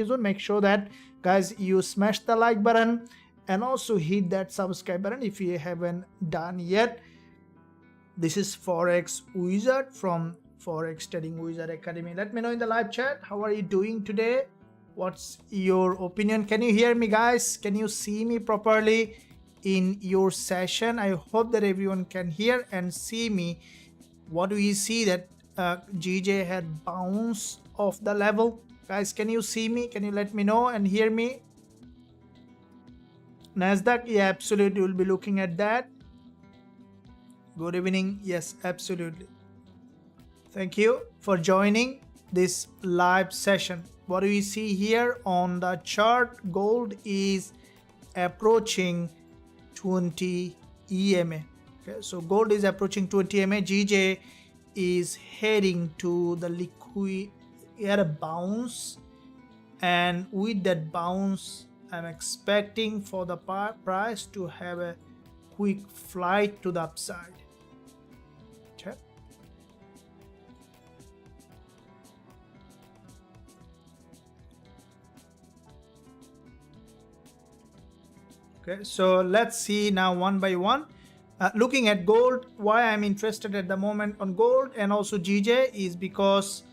zone, make sure that guys you smash the like button and also hit that subscribe button if you haven't done yet. This is Forex Wizard from Forex Trading Wizard Academy. Let me know in the live chat, how are you doing today? What's your opinion? Can you hear me, guys? Can you see me properly in your session? I hope that everyone can hear and see me. What do we see that GJ had bounced off the level? Guys, can you see me? Can you let me know and hear me? NASDAQ, yeah, absolutely. We'll be looking at that. Good evening. Yes, absolutely. Thank you for joining this live session. What do we see here on the chart? Gold is approaching 20 EMA. Okay, so gold is approaching 20 EMA. GJ is heading to the liquid. He had a bounce, and with that bounce, I'm expecting for the price to have a quick flight to the upside. Okay. Okay, so let's see now one by one. Looking at gold, why I'm interested at the moment on gold and also GJ is because,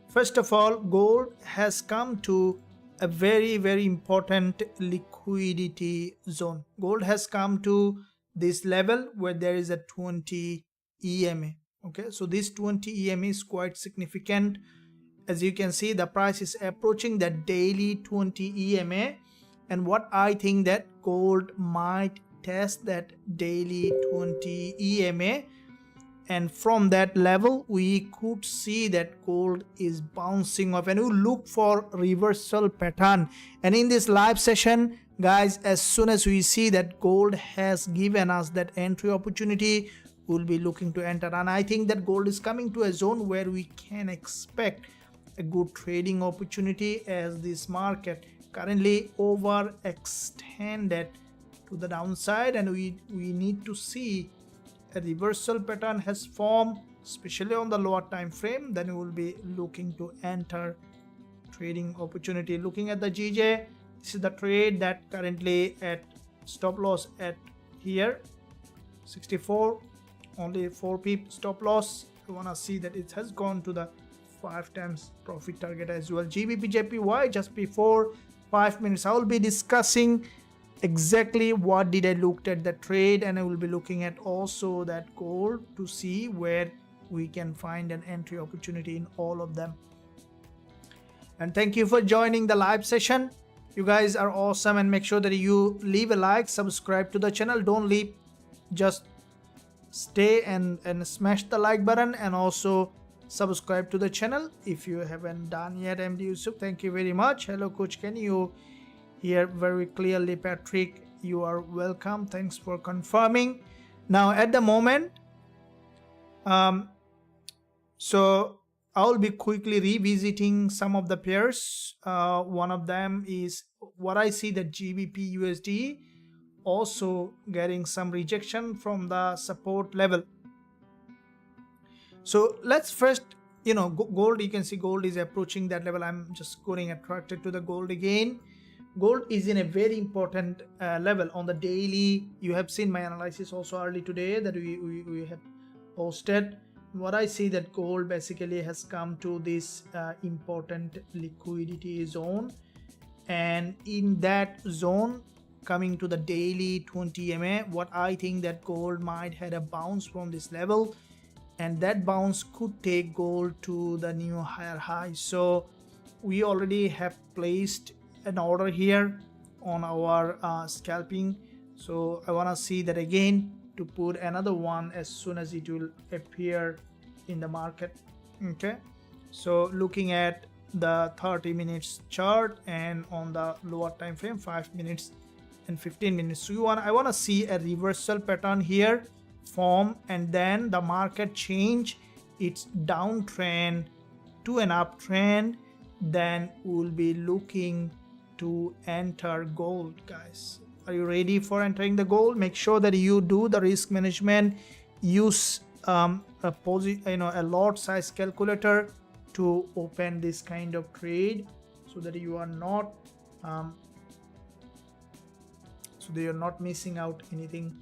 first of all, gold has come to a very, very important liquidity zone. Gold has come to this level where there is a 20 EMA. Okay, so this 20 EMA is quite significant. As you can see, the price is approaching that daily 20 EMA. And what I think that gold might test that daily 20 EMA, and from that level we could see that gold is bouncing off, and we look for reversal pattern. And in this live session, guys, as soon as we see that gold has given us that entry opportunity, we'll be looking to enter. And I think that gold is coming to a zone where we can expect a good trading opportunity, as this market currently overextended to the downside, and we need to see a reversal pattern has formed, especially on the lower time frame. Then we will be looking to enter trading opportunity. Looking at the GJ, this is the trade that currently at stop loss at here 64, only 4 pip stop loss. I want to see that it has gone to the 5 times profit target as well. Gbpusd just before 5 minutes I will be discussing exactly what did I looked at the trade, and I will be looking at also that gold to see where we can find an entry opportunity in all of them. And thank you for joining the live session. You guys are awesome, and make sure that you leave a like, subscribe to the channel. Don't leave, just stay and smash the like button, and also subscribe to the channel if you haven't done yet. MD Yusuf, thank you very much. Hello coach, can you hear very clearly? Patrick, you are welcome, thanks for confirming. Now at the moment, so I'll be quickly revisiting some of the pairs. One of them is what I see, that GBPUSD also getting some rejection from the support level. So let's first, gold, you can see gold is approaching that level. I'm just getting attracted to the gold again. Gold is in a very important level on the daily. You have seen my analysis also early today that we have posted. What I see, that gold basically has come to this important liquidity zone, and in that zone coming to the daily 20 EMA, what I think that gold might had a bounce from this level, and that bounce could take gold to the new higher high. So we already have placed an order here on our scalping, so I want to see that again to put another one as soon as it will appear in the market. Okay, so looking at the 30 minutes chart and on the lower time frame 5 minutes and 15 minutes, so I want to see a reversal pattern here form, and then the market change its downtrend to an uptrend. Then we'll be looking to enter gold. Guys, are you ready for entering the gold? Make sure that you do the risk management, use a lot size calculator to open this kind of trade. so that you are not missing out anything,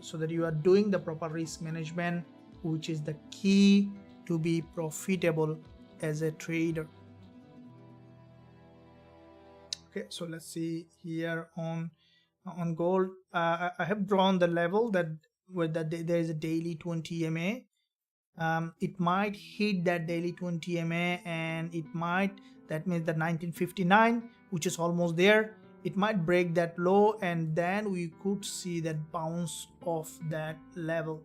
so that you are doing the proper risk management, which is the key to be profitable as a trader. Okay, so let's see here on gold. I have drawn the level that where there is a daily 20 MA. It might hit that daily 20 MA, and it might, that means that 1959, which is almost there, it might break that low, and then we could see that bounce off that level.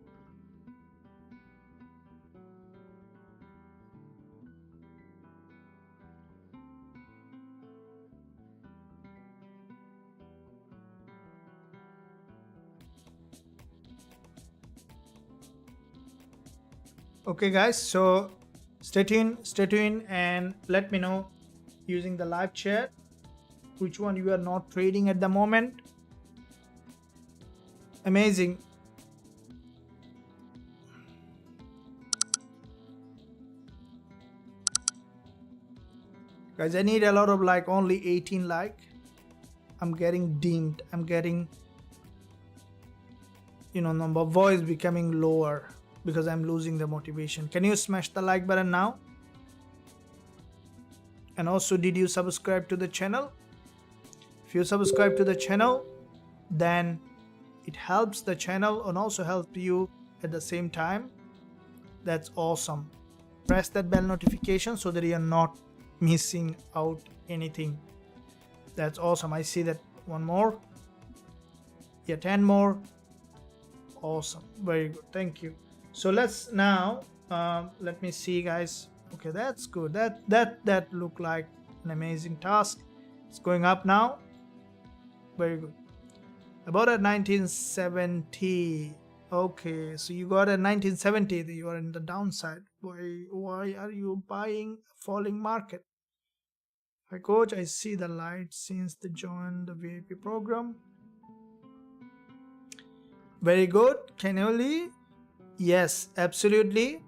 Okay guys, so stay tuned and let me know using the live chat which one you are not trading at the moment. Amazing. Guys, I need a lot of like, only 18 like. I'm getting dimmed. I'm getting, number voice becoming lower because I'm losing the motivation. Can you smash the like button now? And also, did you subscribe to the channel? If you subscribe to the channel, then it helps the channel and also helps you at the same time. That's awesome. Press that bell notification so that you're not missing out anything. That's awesome. I see that. One more. Yeah, 10 more. Awesome. Very good. Thank you. So let's now let me see, guys. Okay, that's good. That looked like an amazing task. It's going up now. Very good. About a 1970. Okay, so you got a 1970. You are in the downside. Why are you buying a falling market? Hi coach, I see the light since they joined the VIP program. Very good. Can you leave? Yes, absolutely.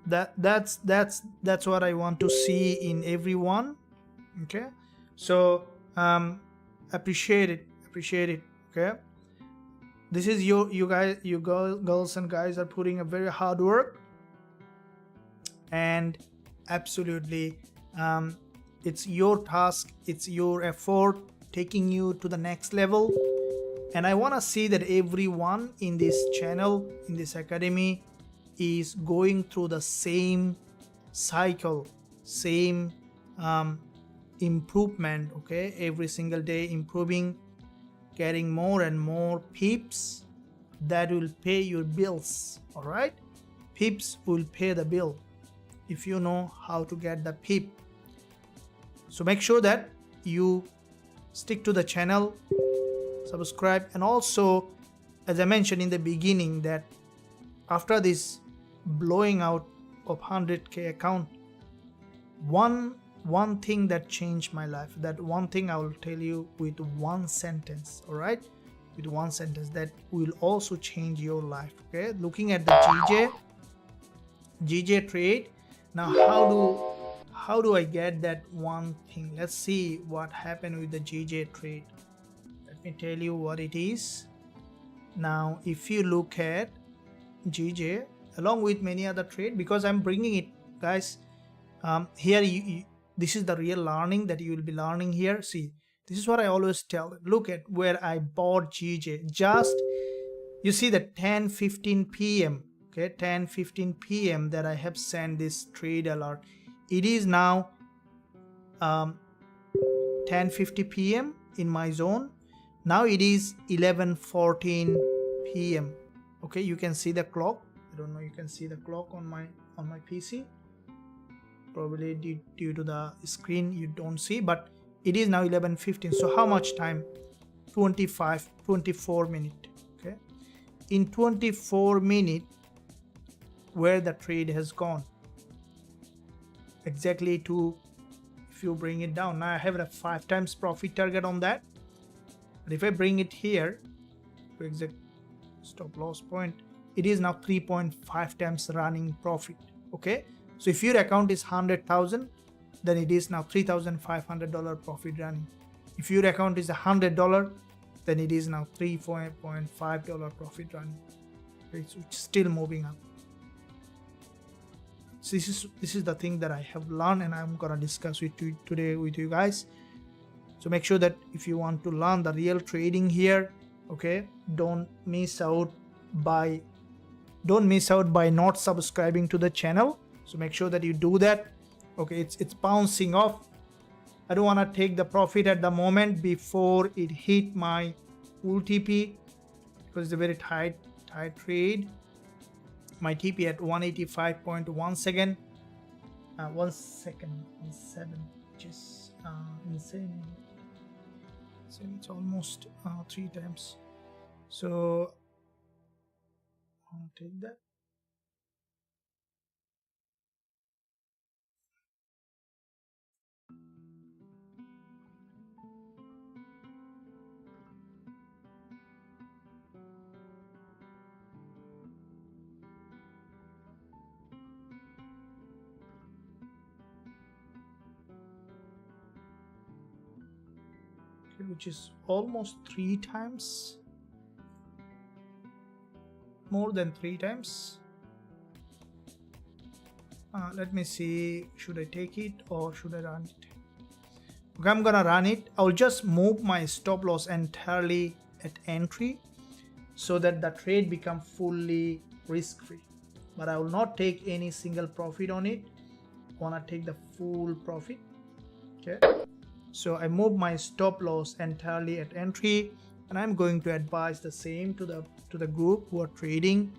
That's what I want to see in everyone. Okay, so appreciate it. Okay, this is you guys, you girls and guys are putting a very hard work, and absolutely it's your task, it's your effort taking you to the next level. And I want to see that everyone in this channel, in this academy, is going through the same cycle, same improvement. Okay, every single day improving, getting more and more pips that will pay your bills. All right, pips will pay the bill if you know how to get the pip. So make sure that you stick to the channel, subscribe, and also, as I mentioned in the beginning, that after this blowing out of 100K account, one thing that changed my life, that one thing I will tell you with one sentence. All right, with one sentence that will also change your life. Okay, looking at the GJ trade. Now how do I get that one thing? Let's see what happened with the GJ trade. Let me tell you what it is. Now if you look at GJ along with many other trade, because I'm bringing it, guys, here this is the real learning that you will be learning here. See, this is what I always tell them. Look at where I bought GJ. Just you see the 10:15 p.m. okay, 10:15 p.m. that I have sent this trade alert. It is now 10:50 p.m. in my zone. Now it is 11:14 p.m. okay, you can see the clock. I don't know, you can see the clock on my PC. Probably due to the screen you don't see, but it is now 11:15. So how much time? 24 minutes. Okay, in 24 minutes where the trade has gone exactly to, if you bring it down, now I have a 5 times profit target on that, but if I bring it here to exact stop loss point, it is now 3.5 times running profit. Okay, so if your account is 100,000, then it is now $3,500 profit running. If your account is $100, then it is now $3.5 profit running. It's still moving up. So this is the thing that I have learned, and I'm gonna discuss with you today with you guys. So make sure that if you want to learn the real trading here, okay, don't miss out by not subscribing to the channel. So make sure that you do that. Okay, it's bouncing off. I don't want to take the profit at the moment before it hit my Usdjpy, because it's a very tight trade. My TP at 185.1 second. 1 second, 17, which is insane. So it's almost 3 times. So I'll take that. Which is almost 3 times, more than 3 times. Let me see, should I take it or should I run it? Okay, I'm gonna run it. I'll just move my stop loss entirely at entry so that the trade become fully risk-free, but I will not take any single profit on it. I wanna take the full profit. Okay, so I move my stop loss entirely at entry, and I'm going to advise the same to the group who are trading.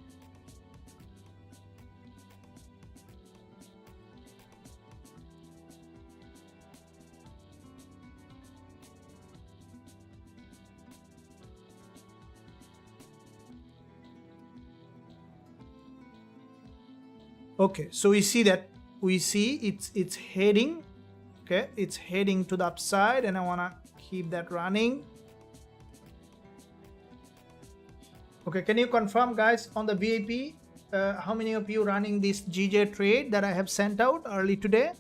Okay, so we see it's heading. Okay, it's heading to the upside, and I want to keep that running. Okay, can you confirm, guys, on the VIP, how many of you running this GJ trade that I have sent out early today?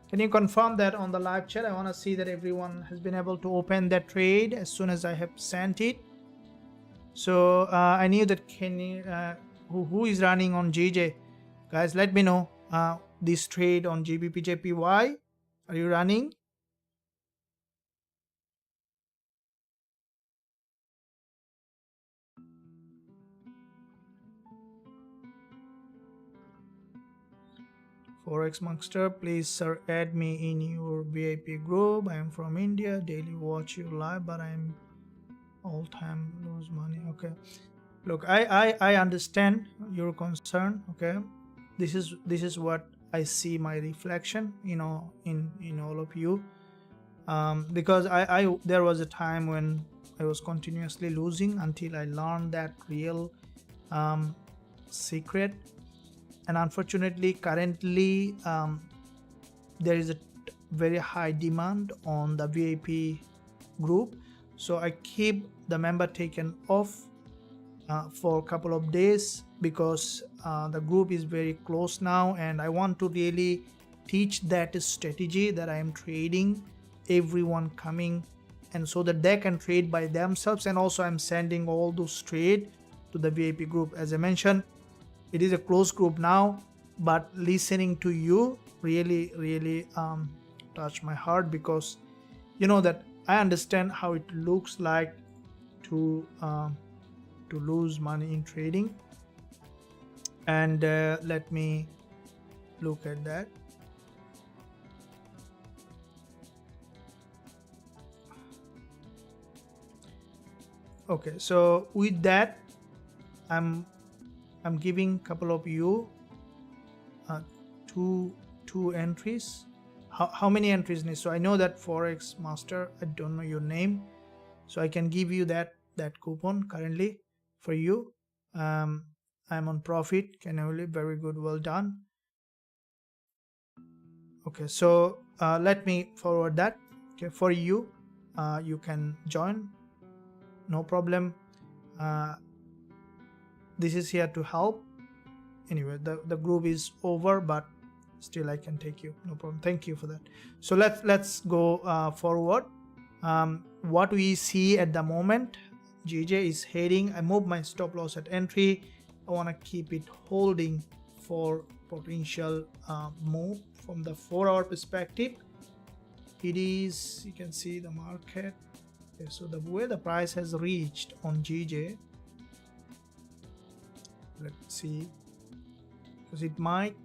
Can you confirm that on the live chat? I want to see that everyone has been able to open that trade as soon as I have sent it. So I knew that who is running on GJ. Guys, let me know this trade on GBPJPY. Are you running? Forex Monster, please sir, add me in your VIP group. I am from India, daily watch you live, but I'm all time lose money. Okay, look, I understand your concern. Okay, this is what I see my reflection, you know, in all of you, because there was a time when I was continuously losing until I learned that real secret. And unfortunately, currently there is a very high demand on the VIP group, so I keep the member taken off for a couple of days, because the group is very close now, and I want to really teach that strategy that I am trading, everyone coming, and so that they can trade by themselves. And also I'm sending all those trade to the VIP group. As I mentioned, it is a closed group now, but listening to you really touched my heart, because you know that I understand how it looks like to lose money in trading. And let me look at that. Okay, so with that, I'm giving couple of you two entries. How many entries need? So I know that Forex Master, I don't know your name, so I can give you that coupon currently for you. I'm on profit. Can only very good, well done. Okay, so let me forward that. Okay, for you, you can join, no problem. This is here to help. Anyway, the group is over, but still I can take you, no problem. Thank you for that. So let's go forward. What we see at the moment, GJ is heading. I move my stop loss at entry. I want to keep it holding for potential move. From the 4-hour perspective, it is, you can see the market. Okay, so the way the price has reached on GJ, let's see, because it might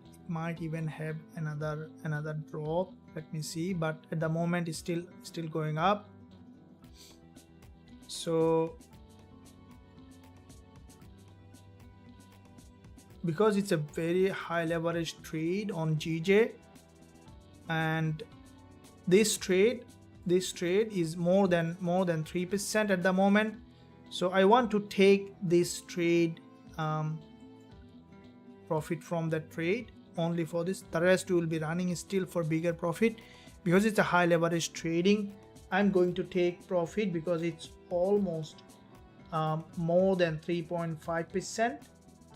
even have another drop. Let me see, but at the moment it's still going up. So because it's a very high leverage trade on GJ, and this trade is more than 3% at the moment, so I want to take this trade profit from that trade only for this. The rest will be running still for bigger profit. Because it's a high leverage trading, I'm going to take profit because it's almost more than 3.5%.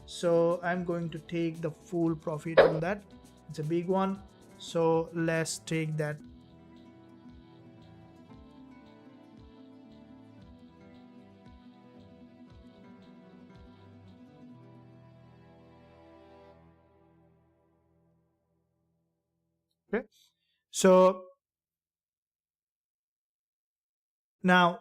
So I'm going to take the full profit on that. It's a big one, so let's take that. Okay, so now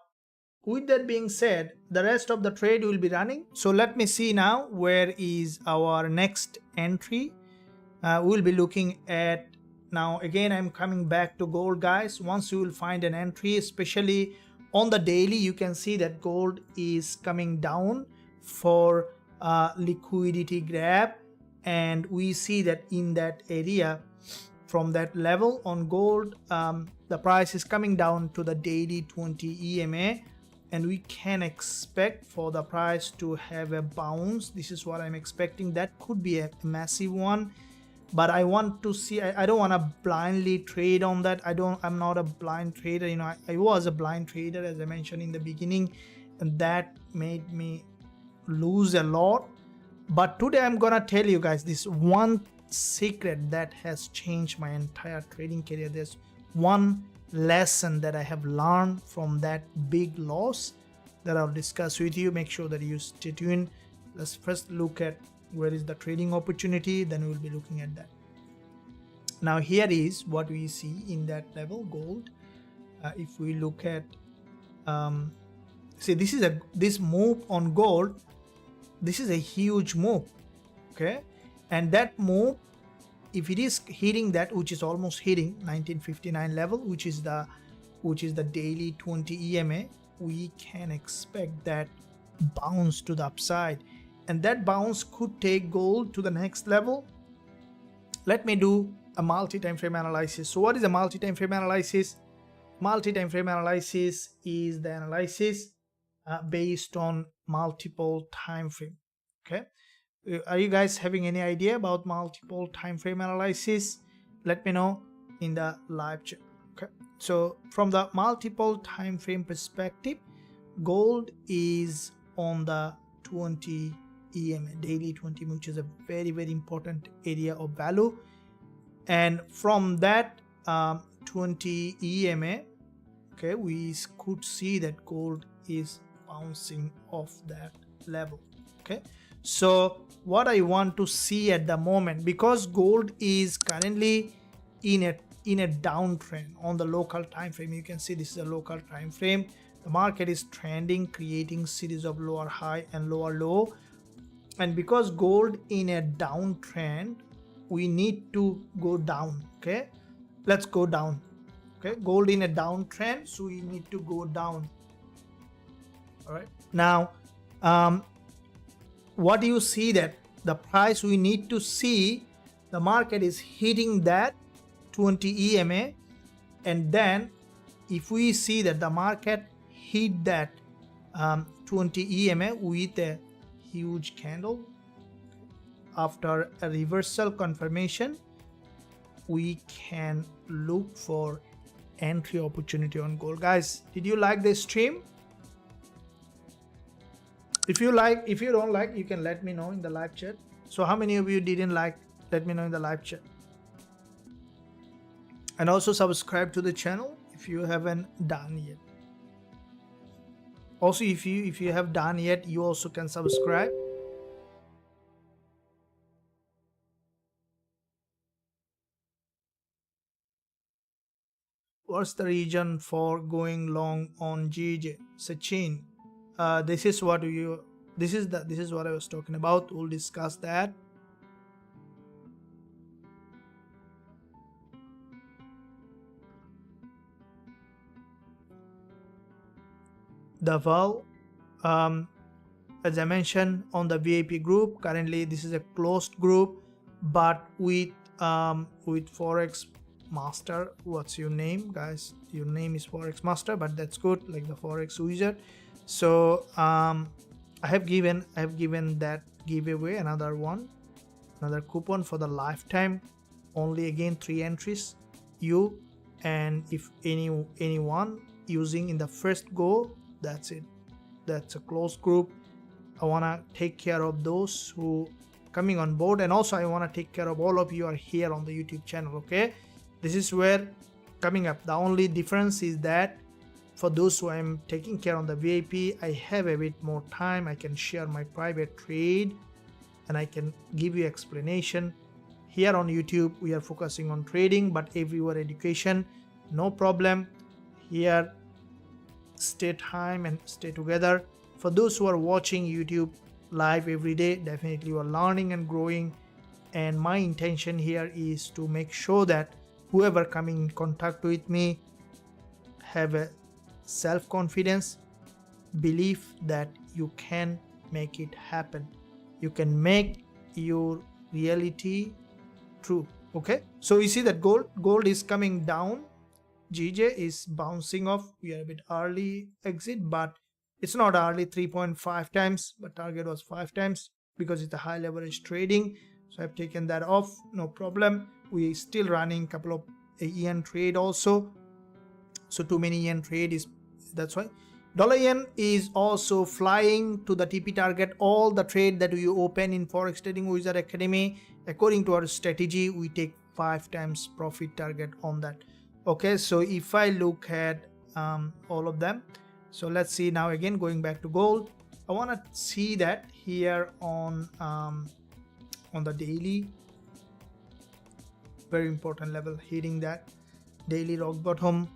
with that being said, the rest of the trade will be running. So let me see now where is our next entry. We'll be looking at, now again I'm coming back to gold, guys. Once you will find an entry, especially on the daily, you can see that gold is coming down for liquidity grab, and we see that in that area, from that level on gold, the price is coming down to the daily 20 EMA, and we can expect for the price to have a bounce. This is what I'm expecting. That could be a massive one, but I want to see, I don't want to blindly trade on that. I'm not a blind trader, you know. I was a blind trader, as I mentioned in the beginning, and that made me lose a lot. But today I'm gonna tell you guys this one secret that has changed my entire trading career. There's one lesson that I have learned from that big loss that I'll discuss with you. Make sure that you stay tuned. Let's first look at where is the trading opportunity, then we'll be looking at that. Now here is what we see in that level, gold. If we look at see, this move on gold, this is a huge move, okay? And that move, if it is hitting that, which is almost hitting 1959 level, which is the daily 20 EMA, we can expect that bounce to the upside, and that bounce could take gold to the next level. Let me do a multi-time frame analysis. So what is a multi-time frame analysis? Multi-time frame analysis is the analysis based on multiple time frame. Okay, are you guys having any idea about multiple time frame analysis? Let me know in the live chat. Okay, so from the multiple time frame perspective, gold is on the 20 EMA, daily 20, which is a very important area of value, and from that 20 EMA, okay, we could see that gold is bouncing off that level. Okay, so what I want to see at the moment, because gold is currently in a downtrend on the local time frame, you can see this is a local time frame. The market is trending, creating series of lower high and lower low, and because gold in a downtrend, we need to go down. Okay, let's go down. Okay, gold in a downtrend, so we need to go down. All right, now what do you see that the price, we need to see the market is hitting that 20 EMA, and then if we see that the market hit that 20 EMA with a huge candle after a reversal confirmation, we can look for entry opportunity on gold. Guys, did you like this stream? If you don't like, you can let me know in the live chat. So how many of you didn't like? Let me know in the live chat. and also subscribe to the channel if you haven't done yet. Also, if you have done yet, you also can subscribe. What's the reason for going long on GJ? Sachin, this is what I was talking about. We'll discuss that. The val, as I mentioned on the VIP group, currently this is a closed group, but with Forex Master. What's your name, guys? Your name is Forex Master, but that's good, like the Forex wizard. So I have given that giveaway another coupon for the lifetime. Only again 3 entries, you and if anyone using in the first go. That's it. That's a closed group. I want to take care of those who coming on board, and also I want to take care of all of you are here on the YouTube channel. Okay, this is where coming up. The only difference is that for those who I'm taking care on the VIP, I have a bit more time. I can share my private trade and I can give you explanation. Here on YouTube we are focusing on trading, but everywhere education, no problem. Here stay time and stay together. For those who are watching YouTube live every day, definitely you are learning and growing, and my intention here is to make sure that whoever coming in contact with me have a self-confidence, belief that you can make it happen. You can make your reality true. Okay, so you see that gold is coming down. GJ is bouncing off. We are a bit early exit, but it's not early. 3.5 times, but target was 5 times because it's a high leverage trading. So I've taken that off, no problem. We still running couple of yen trade also. So too many yen trade is, that's why. Dollar yen is also flying to the TP target. All the trade that we open in Forex Trading Wizard Academy, according to our strategy, we take 5 times profit target on that. Okay, so if I look at all of them, so let's see now again going back to gold. I want to see that here on the daily, very important level, hitting that daily rock bottom,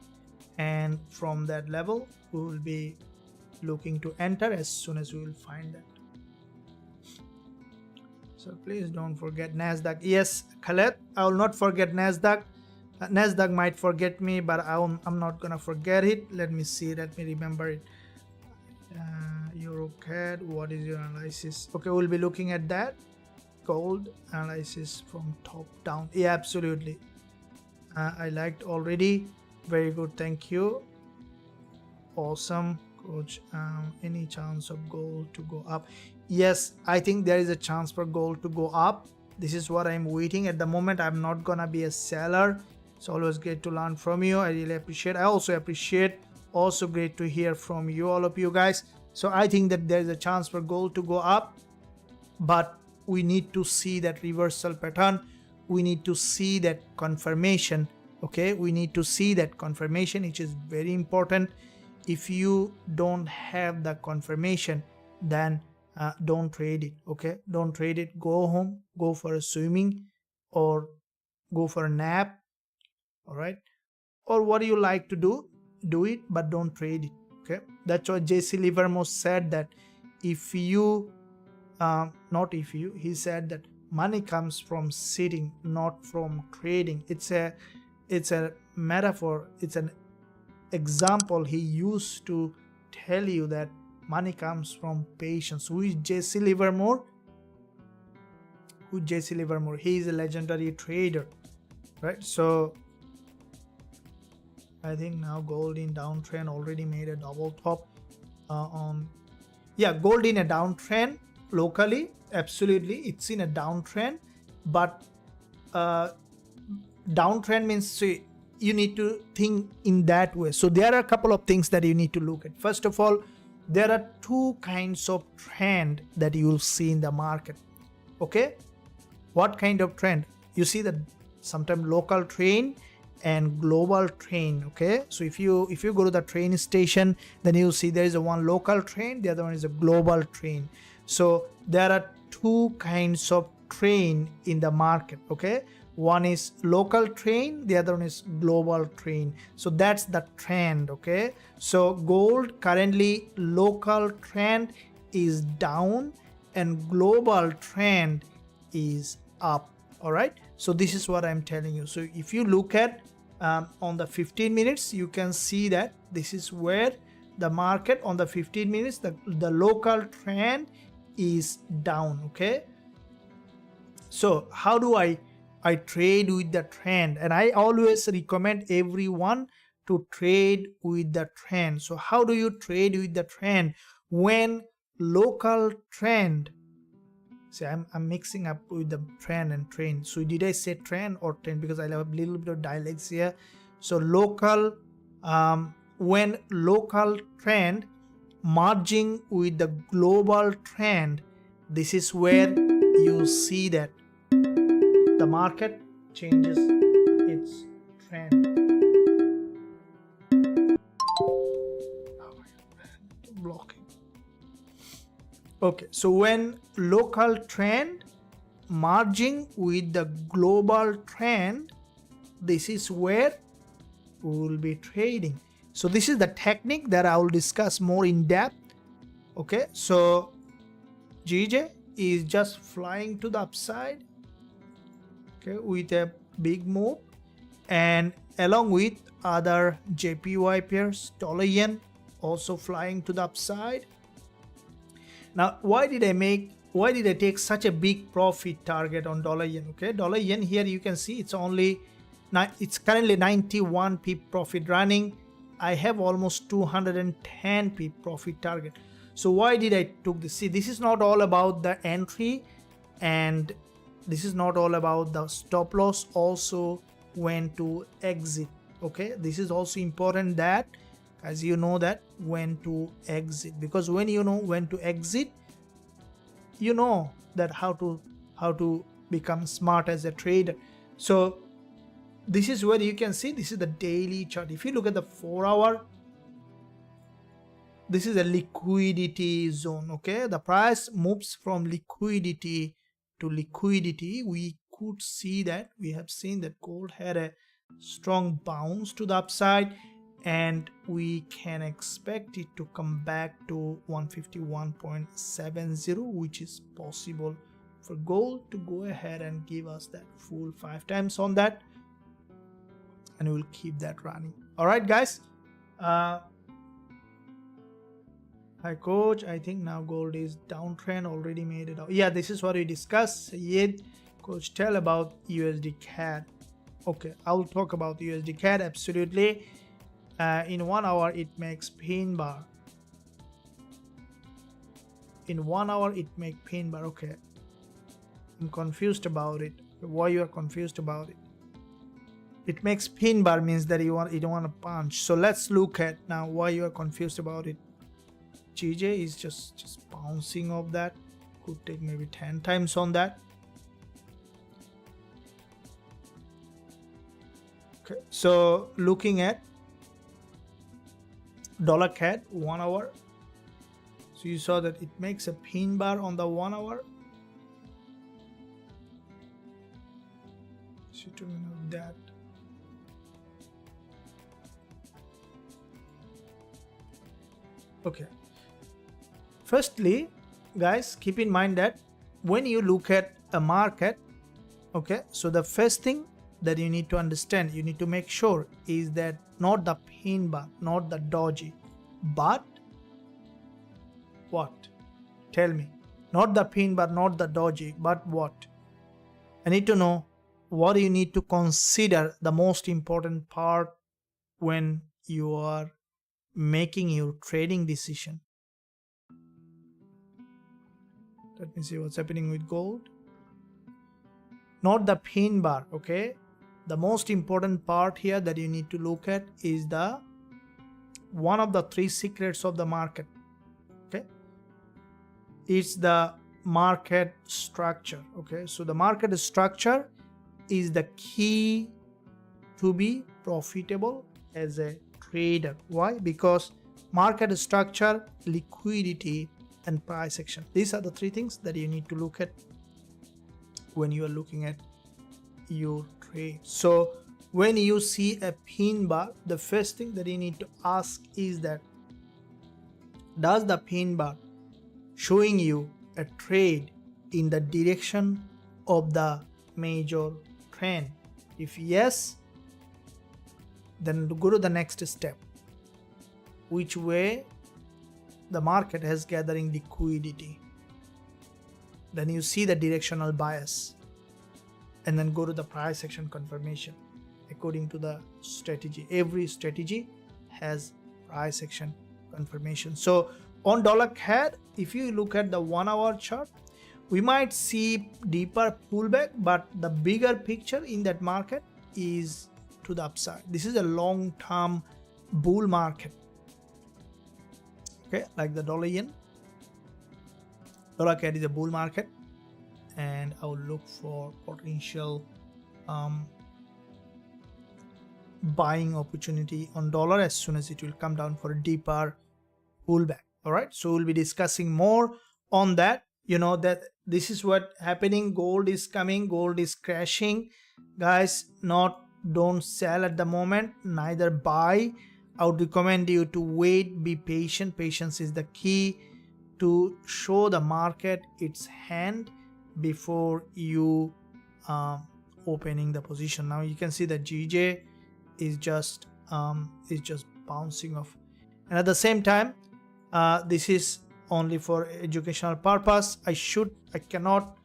and from that level we will be looking to enter as soon as we will find that. So please don't forget NASDAQ. Yes, Khaled, I will not forget NASDAQ. NASDAQ might forget me, but I'm not gonna forget it. Let me see, let me remember it. EuroCAD, what is your analysis? Okay, we'll be looking at that. Gold analysis from top down. Yeah, absolutely. I liked already. Very good, thank you. Awesome, coach. Any chance of gold to go up? Yes, I think there is a chance for gold to go up. This is what I'm waiting at the moment. I'm not gonna be a seller. It's always great to learn from you. I really appreciate. I also appreciate. Also great to hear from you, all of you guys. So I think that there's a chance for gold to go up, but we need to see that reversal pattern. We need to see that confirmation. Okay, we need to see that confirmation, which is very important. If you don't have the confirmation, then don't trade it. Okay, don't trade it. Go home, go for a swimming, or go for a nap. All right, or what do you like to do it, but don't trade it. Okay, that's what JC Livermore said, that if you he said that money comes from sitting, not from trading. It's a metaphor, it's an example he used to tell you that money comes from patience. Who is JC Livermore? He is a legendary trader, right? So I think now gold in downtrend already made a double top gold in a downtrend locally. Absolutely, it's in a downtrend, but downtrend means you need to think in that way. So there are a couple of things that you need to look at. First of all, there are 2 kinds of trend that you will see in the market. Okay, what kind of trend? You see that sometimes local trend and global train. Okay, so if you go to the train station, then you'll see there is a one local train, the other one is a global train. So there are two kinds of train in the market. Okay, one is local train, the other one is global train. So that's the trend. Okay, so gold currently local trend is down and global trend is up. All right, so this is what I'm telling you. So if you look at on the 15 minutes, you can see that this is where the market on the 15 minutes, the local trend is down. Okay, so how do I trade with the trend? And I always recommend everyone to trade with the trend. So how do you trade with the trend when local trend? See, I'm mixing up with the trend and train. So did I say trend or trend? Because I have a little bit of dialects here. So local, when local trend merging with the global trend, this is where you see that the market changes its trend. Blocking. Okay, so when local trend merging with the global trend, this is where we will be trading. So this is the technique that I will discuss more in depth. Okay, so GJ is just flying to the upside, okay, with a big move, and along with other JPY pairs, dollar yen also flying to the upside. Now, why did I take such a big profit target on dollar yen? Okay, dollar yen here you can see it's currently 91 pip profit running. I have almost 210 pip profit target. So why did I took this? See, this is not all about the entry, and this is not all about the stop loss, also when to exit. Okay, this is also important, that as you know that when to exit, because when you know when to exit, you know that how to become smart as a trader. So this is where you can see this is the daily chart. If you look at the 4-hour, this is a liquidity zone. Okay, the price moves from liquidity to liquidity. We could see that, we have seen that gold had a strong bounce to the upside, and we can expect it to come back to 151.70, which is possible for gold to go ahead and give us that full 5 times on that, and we'll keep that running. All right, guys. Hi coach, I think now gold is downtrend, already made it out. Yeah, this is what we discussed. Yet coach, tell about USD CAD. Okay, I will talk about USD CAD, absolutely. In 1 hour it makes pin bar. In 1 hour it make pin bar. Okay, I'm confused about it. Why you are confused about it? It makes pin bar means that you don't want to punch. So let's look at now why you are confused about it. GJ is just bouncing off that. Could take maybe 10 times on that. Okay, so looking at dollar CAD 1 hour, so you saw that it makes a pin bar on the 1 hour. So to know that. Okay, firstly guys, keep in mind that when you look at a market, okay, so the first thing that you need to understand, you need to make sure is that not the pin bar, not the doji, but what? Tell me. Not the pin bar, not the doji, but what? I need to know what you need to consider, the most important part when you are making your trading decision. Let me see what's happening with gold. Not the pin bar, okay? The most important part here that you need to look at is the one of the 3 secrets of the market. Okay, it's the market structure. Okay, so the market structure is the key to be profitable as a trader. Why? Because market structure, liquidity, and price action. These are the three things that you need to look at when you are looking at your trade. So when you see a pin bar, the first thing that you need to ask is that, does the pin bar showing you a trade in the direction of the major trend? If yes, then go to the next step. Which way the market has gathering liquidity? Then you see the directional bias, and then go to the price action confirmation according to the strategy. Every strategy has price action confirmation. So on dollar CAD, if you look at the 1 hour chart, we might see deeper pullback, but the bigger picture in that market is to the upside. This is a long-term bull market. Okay, like the dollar yen, dollar CAD is a bull market, and I will look for potential buying opportunity on dollar as soon as it will come down for a deeper pullback. All right, so we'll be discussing more on that. You know that this is what happening. Gold is coming, gold is crashing, guys. Don't sell at the moment, neither buy. I would recommend you to wait, be patient. Patience is the key to show the market its hand before you opening the position. Now you can see that GJ is just bouncing off, and at the same time this is only for educational purpose. I should not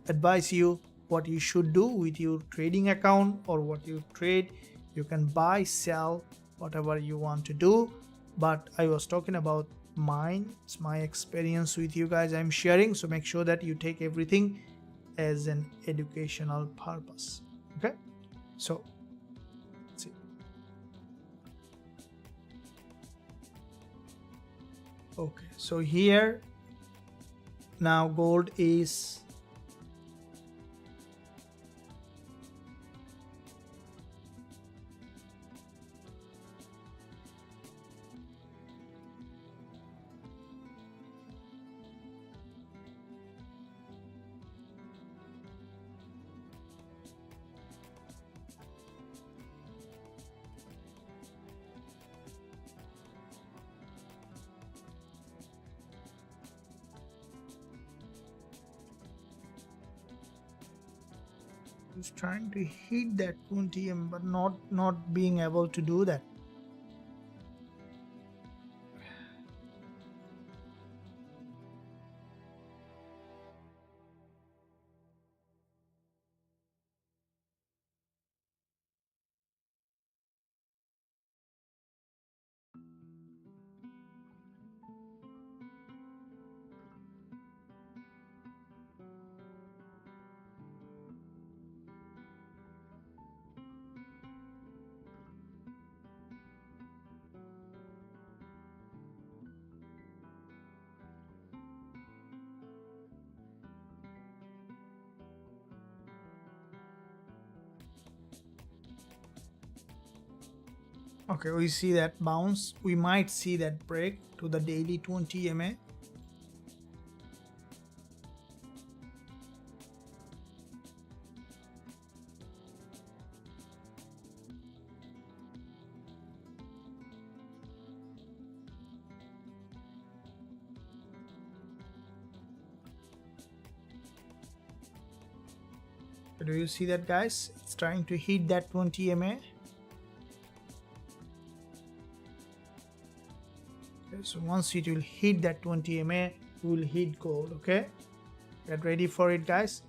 advise you what you should do with your trading account or what you trade. You can buy, sell, whatever you want to do, but I was talking about it's my experience with you guys I'm sharing. So make sure that you take everything as an educational purpose. Okay, so let's see. Okay, so here now gold is trying to hit that 20 m but not being able to do that. Okay, we see that bounce. We might see that break to the daily 20 MA. Do you see that, guys? It's trying to hit that 20 MA. So once it will hit that 20 MA, we will hit gold. Okay, get ready for it, guys.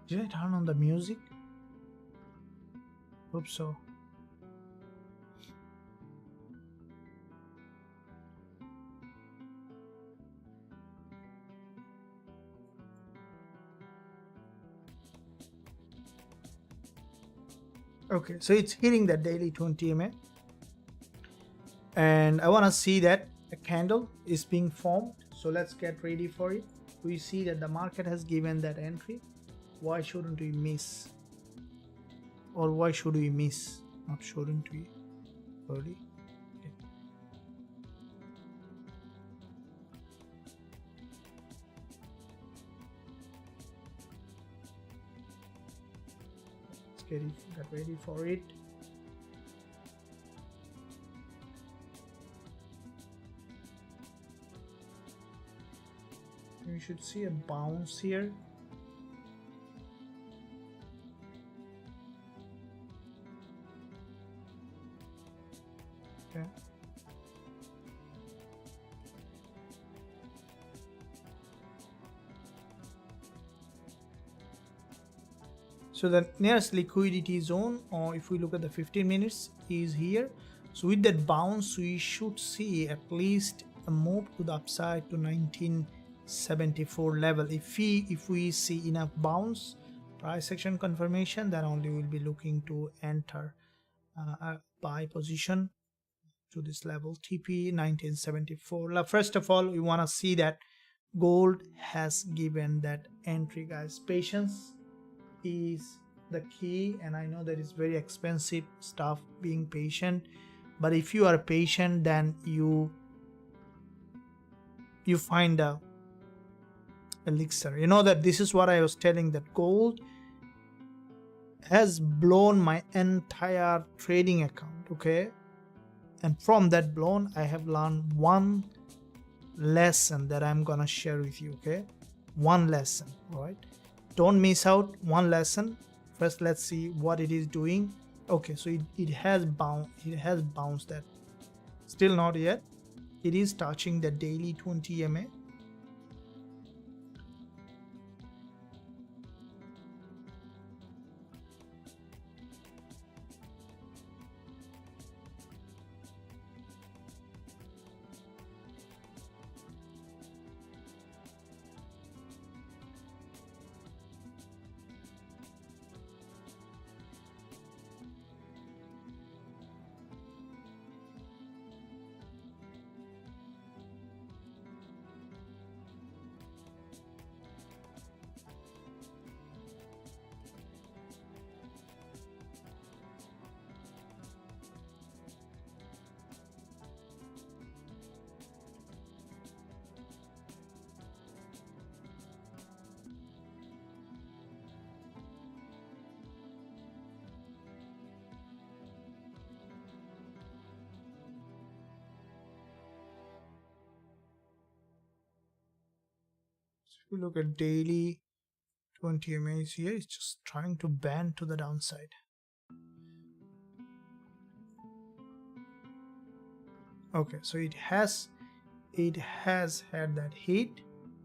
Did I turn on the music? Hope so. Okay, so it's hitting the daily 20 MA, and I want to see that a candle is being formed. So let's get ready for it. We see that the market has given that entry. Why shouldn't we miss? Or why should we miss? Not shouldn't we? Early. Okay. Let's get ready for it. We should see a bounce here. Okay. So the nearest liquidity zone, or if we look at the 15 minutes, is here. So with that bounce, we should see at least a move to the upside to 1974 level. If we see enough bounce, price action confirmation, then only we'll be looking to enter a buy position to this level, TP 1974. First of all, we want to see that gold has given that entry, guys. Patience is the key, and I know that it's very expensive stuff being patient, but if you are patient, then you find a elixir. You know that this is what I was telling, that gold has blown my entire trading account, okay? And from that blown, I have learned one lesson that I'm gonna share with you, okay? One lesson, right? Don't miss out one lesson. First, let's see what it is doing. Okay, so it has bounced that. Still not yet. It is touching the daily 20 MA. If you look at daily 20 MA here, it's just trying to bend to the downside. Okay, so it has had that hit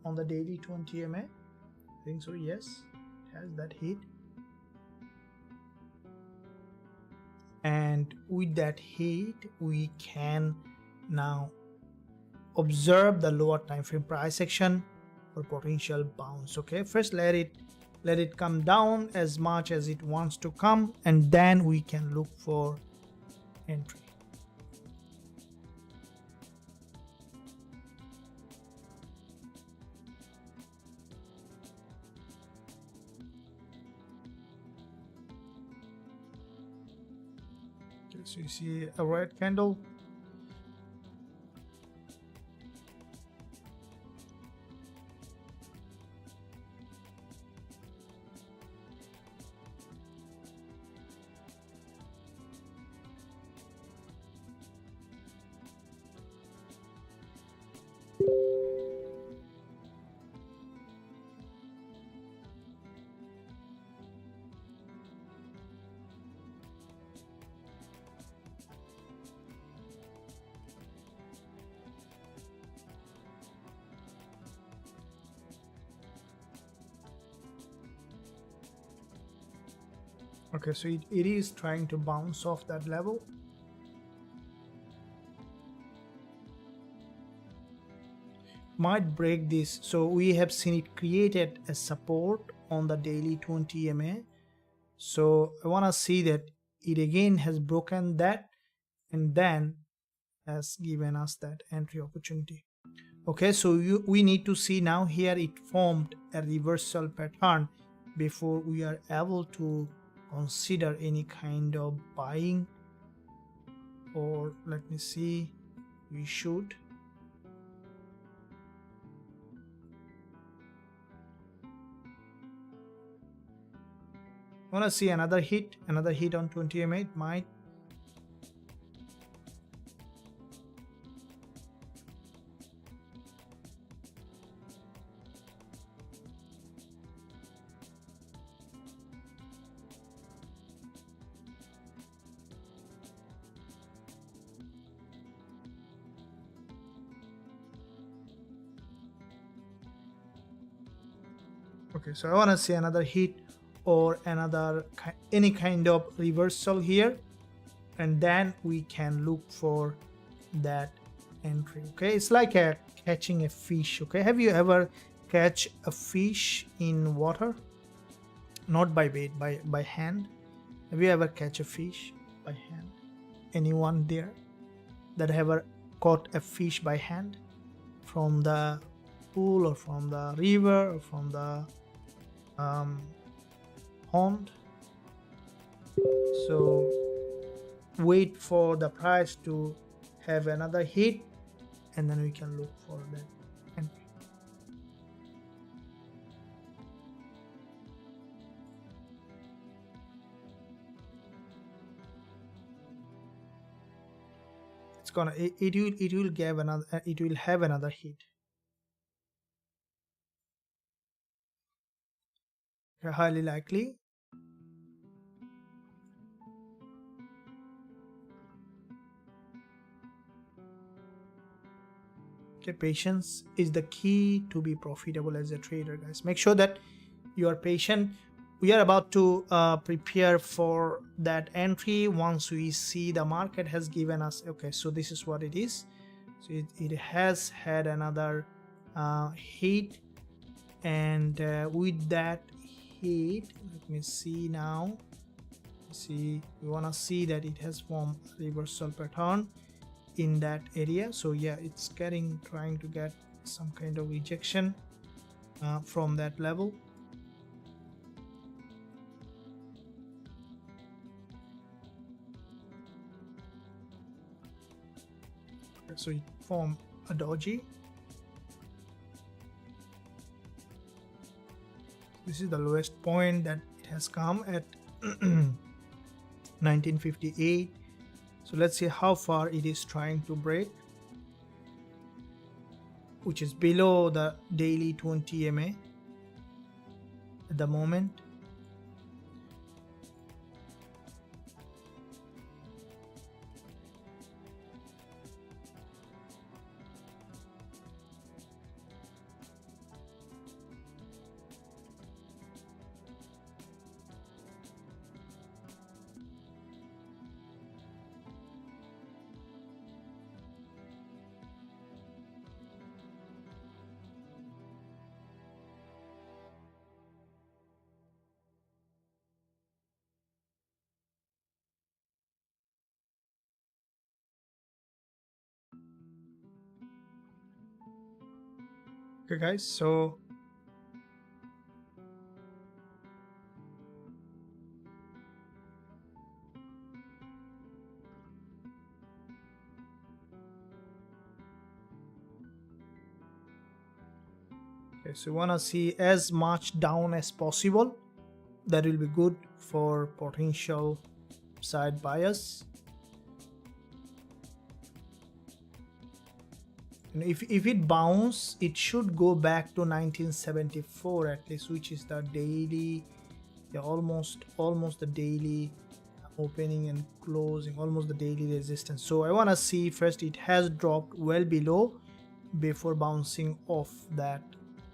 on the daily 20 MA. I think so, yes, it has that hit. And with that hit, we can now observe the lower time frame price action for potential bounce. Okay, first let it come down as much as it wants to come, and then we can look for entry. Okay, so you see a red candle. Okay, so it is trying to bounce off that level. Might break this. So we have seen it created a support on the daily 20 EMA. So I want to see that it again has broken that and then has given us that entry opportunity. Okay, so we need to see now here it formed a reversal pattern before we are able to consider any kind of buying, or let me see, we should. Want to see another hit on 20 EMA. It might. Okay, so I want to see another hit or any kind of reversal here, and then we can look for that entry. Okay, it's like catching a fish. Okay, have you ever catch a fish in water? Not by bait, by hand. Have you ever catch a fish by hand? Anyone there that ever caught a fish by hand from the pool or from the river or from the pond? So wait for the price to have another hit and then we can look for that entry. It's gonna it will give another, it will have another hit. Highly likely. Okay, patience is the key to be profitable as a trader, guys. Make sure that you are patient. We are about to prepare for that entry once we see the market has given us. Okay, so this is what it is. So it has had another hit, and with that hit, let me see now. See, we want to see that it has formed a reversal pattern in that area. So yeah, it's trying to get some kind of rejection from that level. So it formed a doji. This is the lowest point that it has come at 1958. So let's see how far it is trying to break, which is below the daily 20 EMA at the moment. Okay guys, so you want to see as much down as possible. That will be good for potential side bias. And if it bounce, it should go back to 1974 at least, which is the daily, yeah, almost the daily opening and closing, almost the daily resistance. So I want to see first it has dropped well below before bouncing off that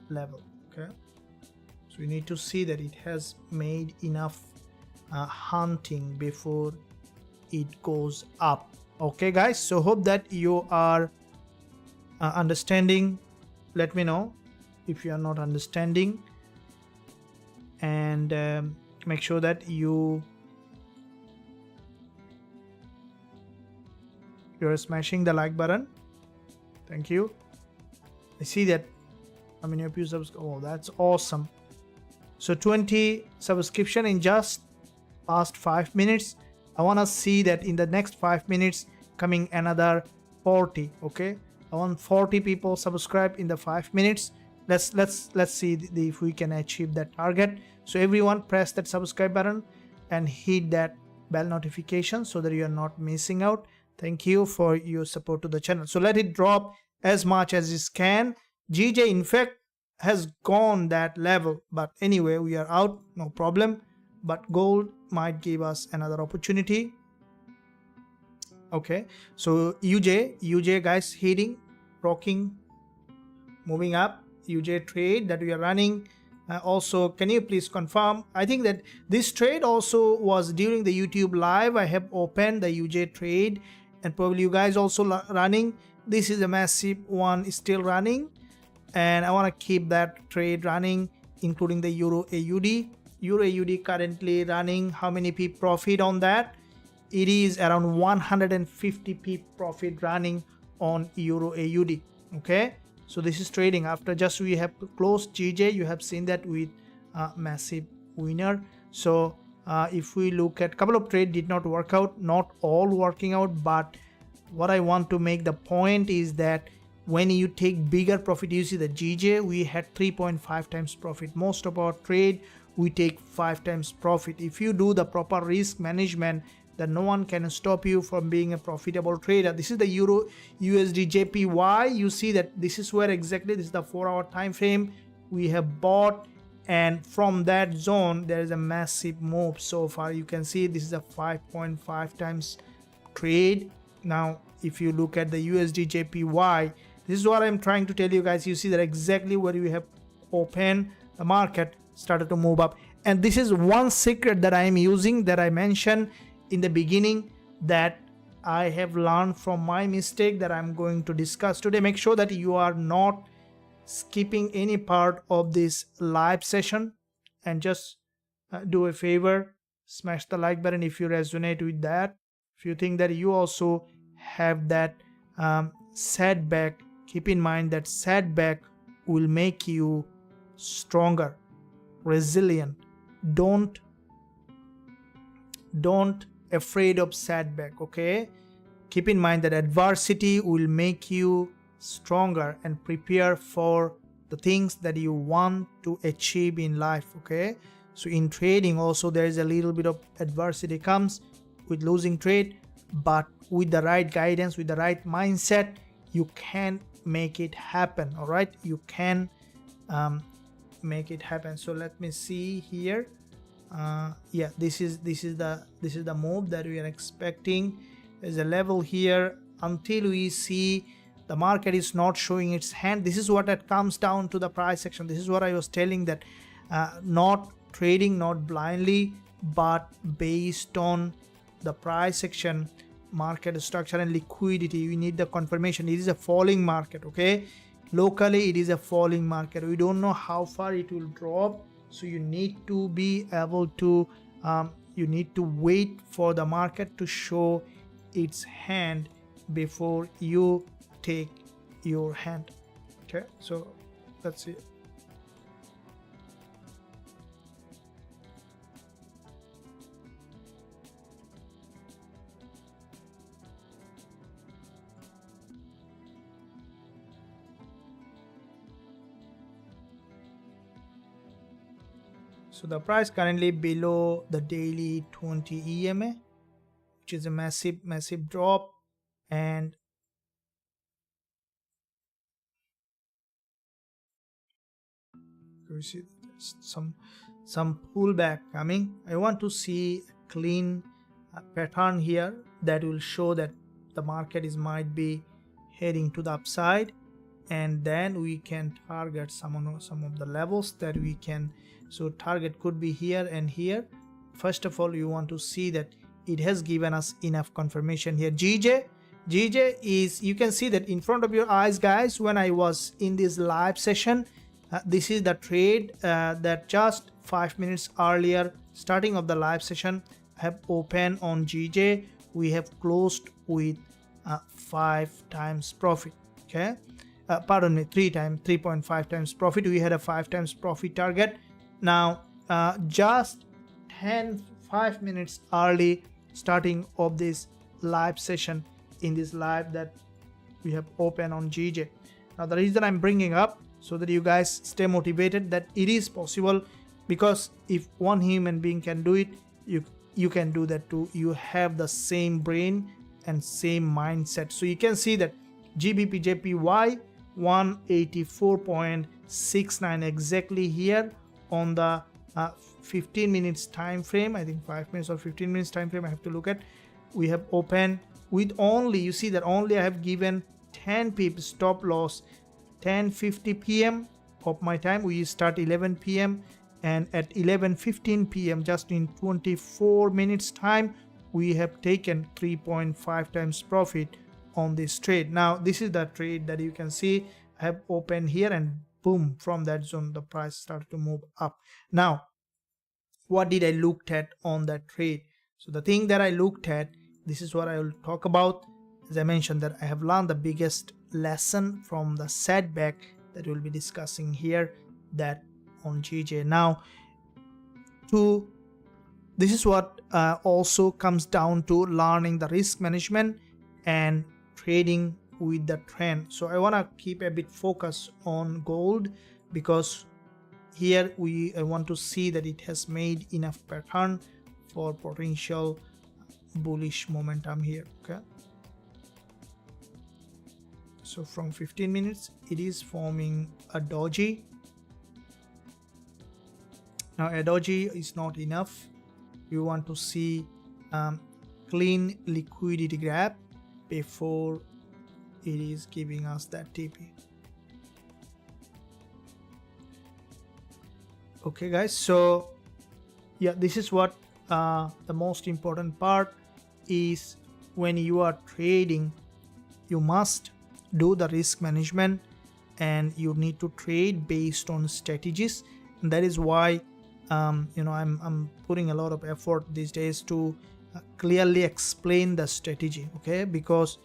level. Okay, so we need to see that it has made enough hunting before it goes up. Okay guys, so hope that you are understanding. Let me know if you are not understanding, and make sure that you're smashing the like button. Thank you. I see that how many of you subscribe. Oh, that's awesome. So 20 subscription in just past 5 minutes. I want to see that in the next 5 minutes coming another 40. Okay, I want 40 people subscribe in the 5 minutes. Let's see if we can achieve that target. So everyone press that subscribe button and hit that bell notification so that you are not missing out. Thank you for your support to the channel. So let it drop as much as it can. GJ in fact has gone that level, but anyway we are out, no problem. But gold might give us another opportunity. Okay, so UJ guys, hitting, rocking, moving up. UJ trade that we are running. Also, can you please confirm? I think that this trade also was during the YouTube live. I have opened the UJ trade, and probably you guys also running. This is a massive one still running, and I want to keep that trade running, including the Euro AUD. Euro AUD currently running. How many pip profit on that? It is around 150 pip profit running on Euro AUD. Okay, so this is trading after just we have closed GJ. You have seen that with a massive winner. So if we look at couple of trade did not work out, not all working out, but what I want to make the point is that when you take bigger profit, you see the GJ we had 3.5 times profit. Most of our trade we take 5 times profit. If you do the proper risk management, then no one can stop you from being a profitable trader. This is the Euro USDJPY. You see that this is where exactly, this is the 4-hour time frame we have bought, and from that zone there is a massive move so far. You can see this is a 5.5 times trade. Now if you look at the USDJPY, this is what I'm trying to tell you guys. You see that exactly where you have opened the market started to move up, and this is one secret that I am using, that I mentioned in the beginning, that I have learned from my mistake, that I'm going to discuss today. Make sure that you are not skipping any part of this live session, and just do a favor, smash the like button if you resonate with that. If you think that you also have that setback, keep in mind that setback will make you stronger, resilient. Don't afraid of setback. Okay, keep in mind that adversity will make you stronger and prepare for the things that you want to achieve in life. Okay, so in trading also there is a little bit of adversity comes with losing trade, but with the right guidance, with the right mindset, you can make it happen. All right, you can make it happen. So let me see here. Yeah, this is the move that we are expecting. There's a level here until we see the market is not showing its hand. This is what it comes down to, the price action. This is what I was telling, that not trading, not blindly, but based on the price action, market structure and liquidity. You need the confirmation. It is a falling market. Okay, locally it is a falling market. We don't know how far it will drop, so you need to be able to you need to wait for the market to show its hand before you take your hand. Okay, so let's see. So the price currently below the daily 20 EMA, which is a massive drop, and you see some pullback coming. I want to see a clean pattern here that will show that the market might be heading to the upside, and then we can target some of the levels that we can. So target could be here and here. first of all you want to see that it has given us enough confirmation here. GJ is, you can see that in front of your eyes, guys. When I was in this live session, this is the trade that just 5 minutes earlier, starting of the live session, I have opened on GJ. We have closed with 5 times profit. Okay, pardon me, 3.5 times profit. We had a 5 times profit target. Now just 5 minutes early, starting of this live session, in this live that we have opened on GJ. Now the reason I'm bringing up, so that you guys stay motivated, that it is possible, because if one human being can do it, you can do that too. You have the same brain and same mindset. So you can see that Gbpusd 184.69 exactly here on the 15 minutes time frame. I think 5 minutes or 15 minutes time frame I have to look at. We have opened with only, you see that only I have given 10 pips stop loss, 10:50 p.m. of my time. We start 11 p.m. and at 11:15 p.m. just in 24 minutes time, we have taken 3.5 times profit on this trade. Now this is the trade that you can see I have opened here, and boom, from that zone the price started to move up. Now what did I looked at on that trade? So the thing that I looked at, this is what I will talk about. As I mentioned, that I have learned the biggest lesson from the setback that we'll be discussing here, that on GJ. Now this is what also comes down to learning the risk management and trading with the trend. So I want to keep a bit focus on gold, because here I want to see that it has made enough pattern for potential bullish momentum here. Okay, so from 15 minutes it is forming a doji. Now a doji is not enough. You want to see clean liquidity gap before it is giving us that TP. Okay guys, so yeah, this is what the most important part is. When you are trading, you must do the risk management, and you need to trade based on strategies. And that is why I'm putting a lot of effort these days to clearly explain the strategy. Okay, because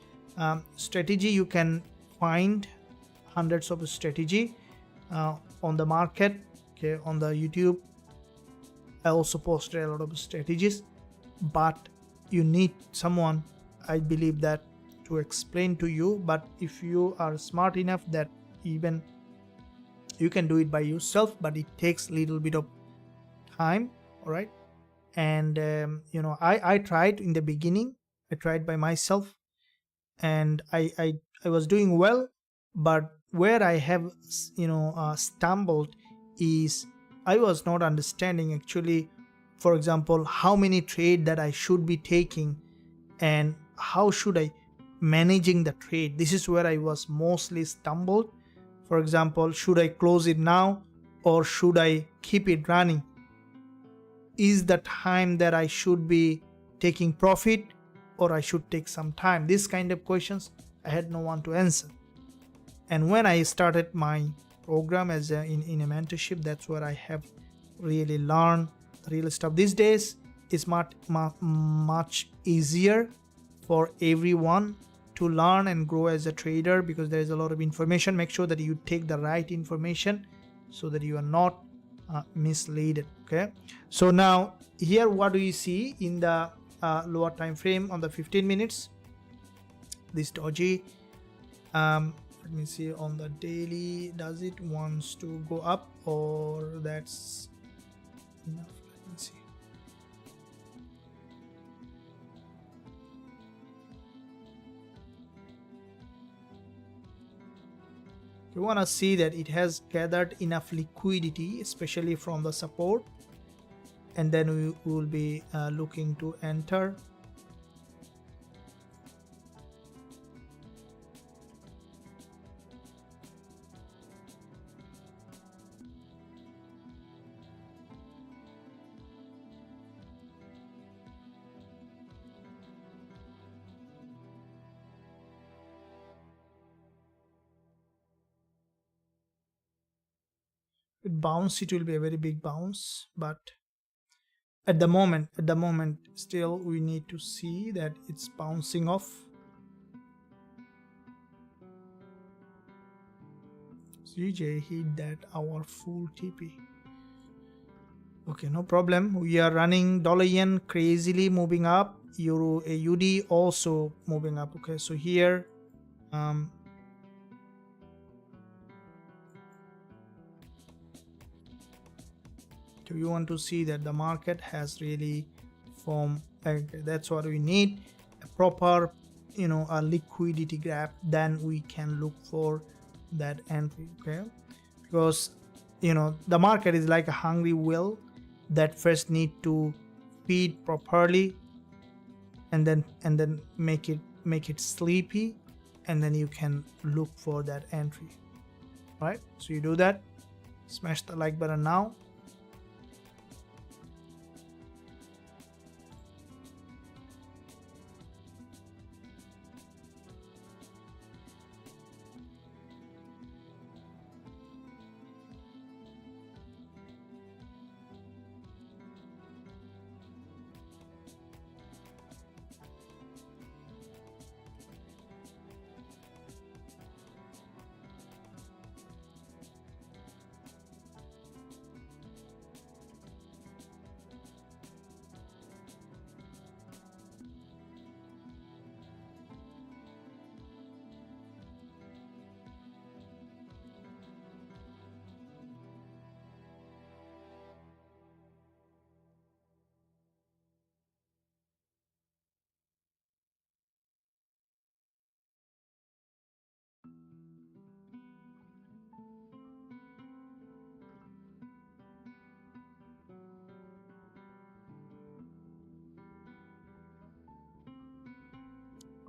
strategy, you can find hundreds of strategy on the market. Okay, on the YouTube I also posted a lot of strategies, but you need someone, I believe, that to explain to you. But if you are smart enough, that even you can do it by yourself, but it takes a little bit of time. All right, and I tried in the beginning. I tried by myself, and I was doing well, but where I have stumbled is I was not understanding actually, for example, how many trade that I should be taking, and how should I managing the trade. This is where I was mostly stumbled. For example, should I close it now or should I keep it running? Is the time that I should be taking profit, or I should take some time? This kind of questions I had no one to answer. And when I started my program as in a mentorship, that's where I have really learned the real stuff. These days it's much easier for everyone to learn and grow as a trader, because there is a lot of information. Make sure that you take the right information so that you are not misled. Okay, so now here what do you see in the lower time frame on the 15 minutes? This doji, let me see on the daily, does it wants to go up, or that's enough? Let me see. You want to see that it has gathered enough liquidity, especially from the support, and then we will be looking to enter. it will be a very big bounce, but at the moment still we need to see that it's bouncing off. GJ hit that our full TP. Okay, no problem. We are running dollar yen crazily moving up, euro AUD also moving up. Okay, so here do you want to see that the market has really formed? That's what we need, a proper, you know, a liquidity gap, then we can look for that entry. Okay, because you know the market is like a hungry whale that first need to feed properly and then make it sleepy, and then you can look for that entry, right? So you do that, smash the like button now.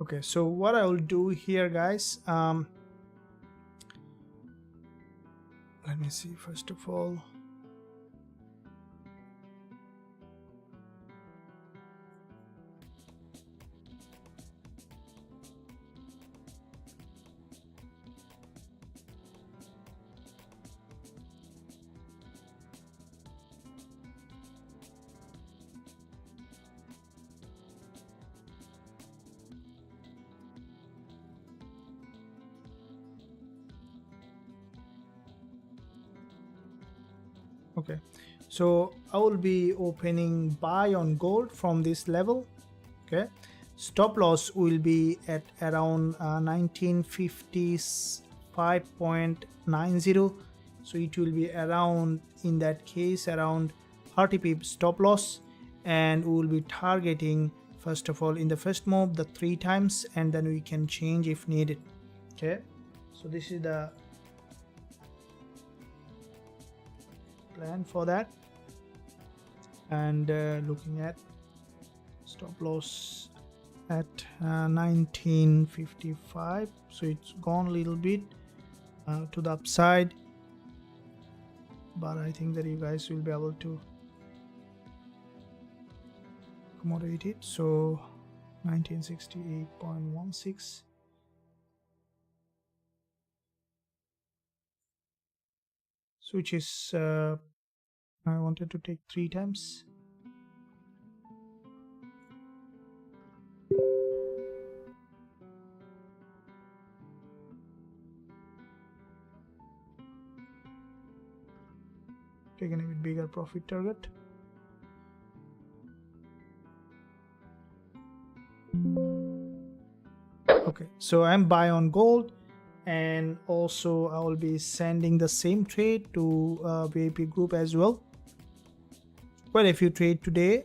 Okay, so what I will do here, guys, let me see. First of all, okay, so I will be opening buy on gold from this level. Okay, stop loss will be at around 1955.90, so it will be around, in that case, around 30 pips stop loss, and we will be targeting first of all in the first move the 3 times, and then we can change if needed. Okay, so this is the plan for that. And looking at stop loss at 1955, so it's gone a little bit to the upside, but I think that you guys will be able to accommodate it. So 1968.16, so which is I wanted to take 3 times. Taking a bit bigger profit target. Okay, so I'm buy on gold, and also I will be sending the same trade to VIP group as well. Quite a few trade today.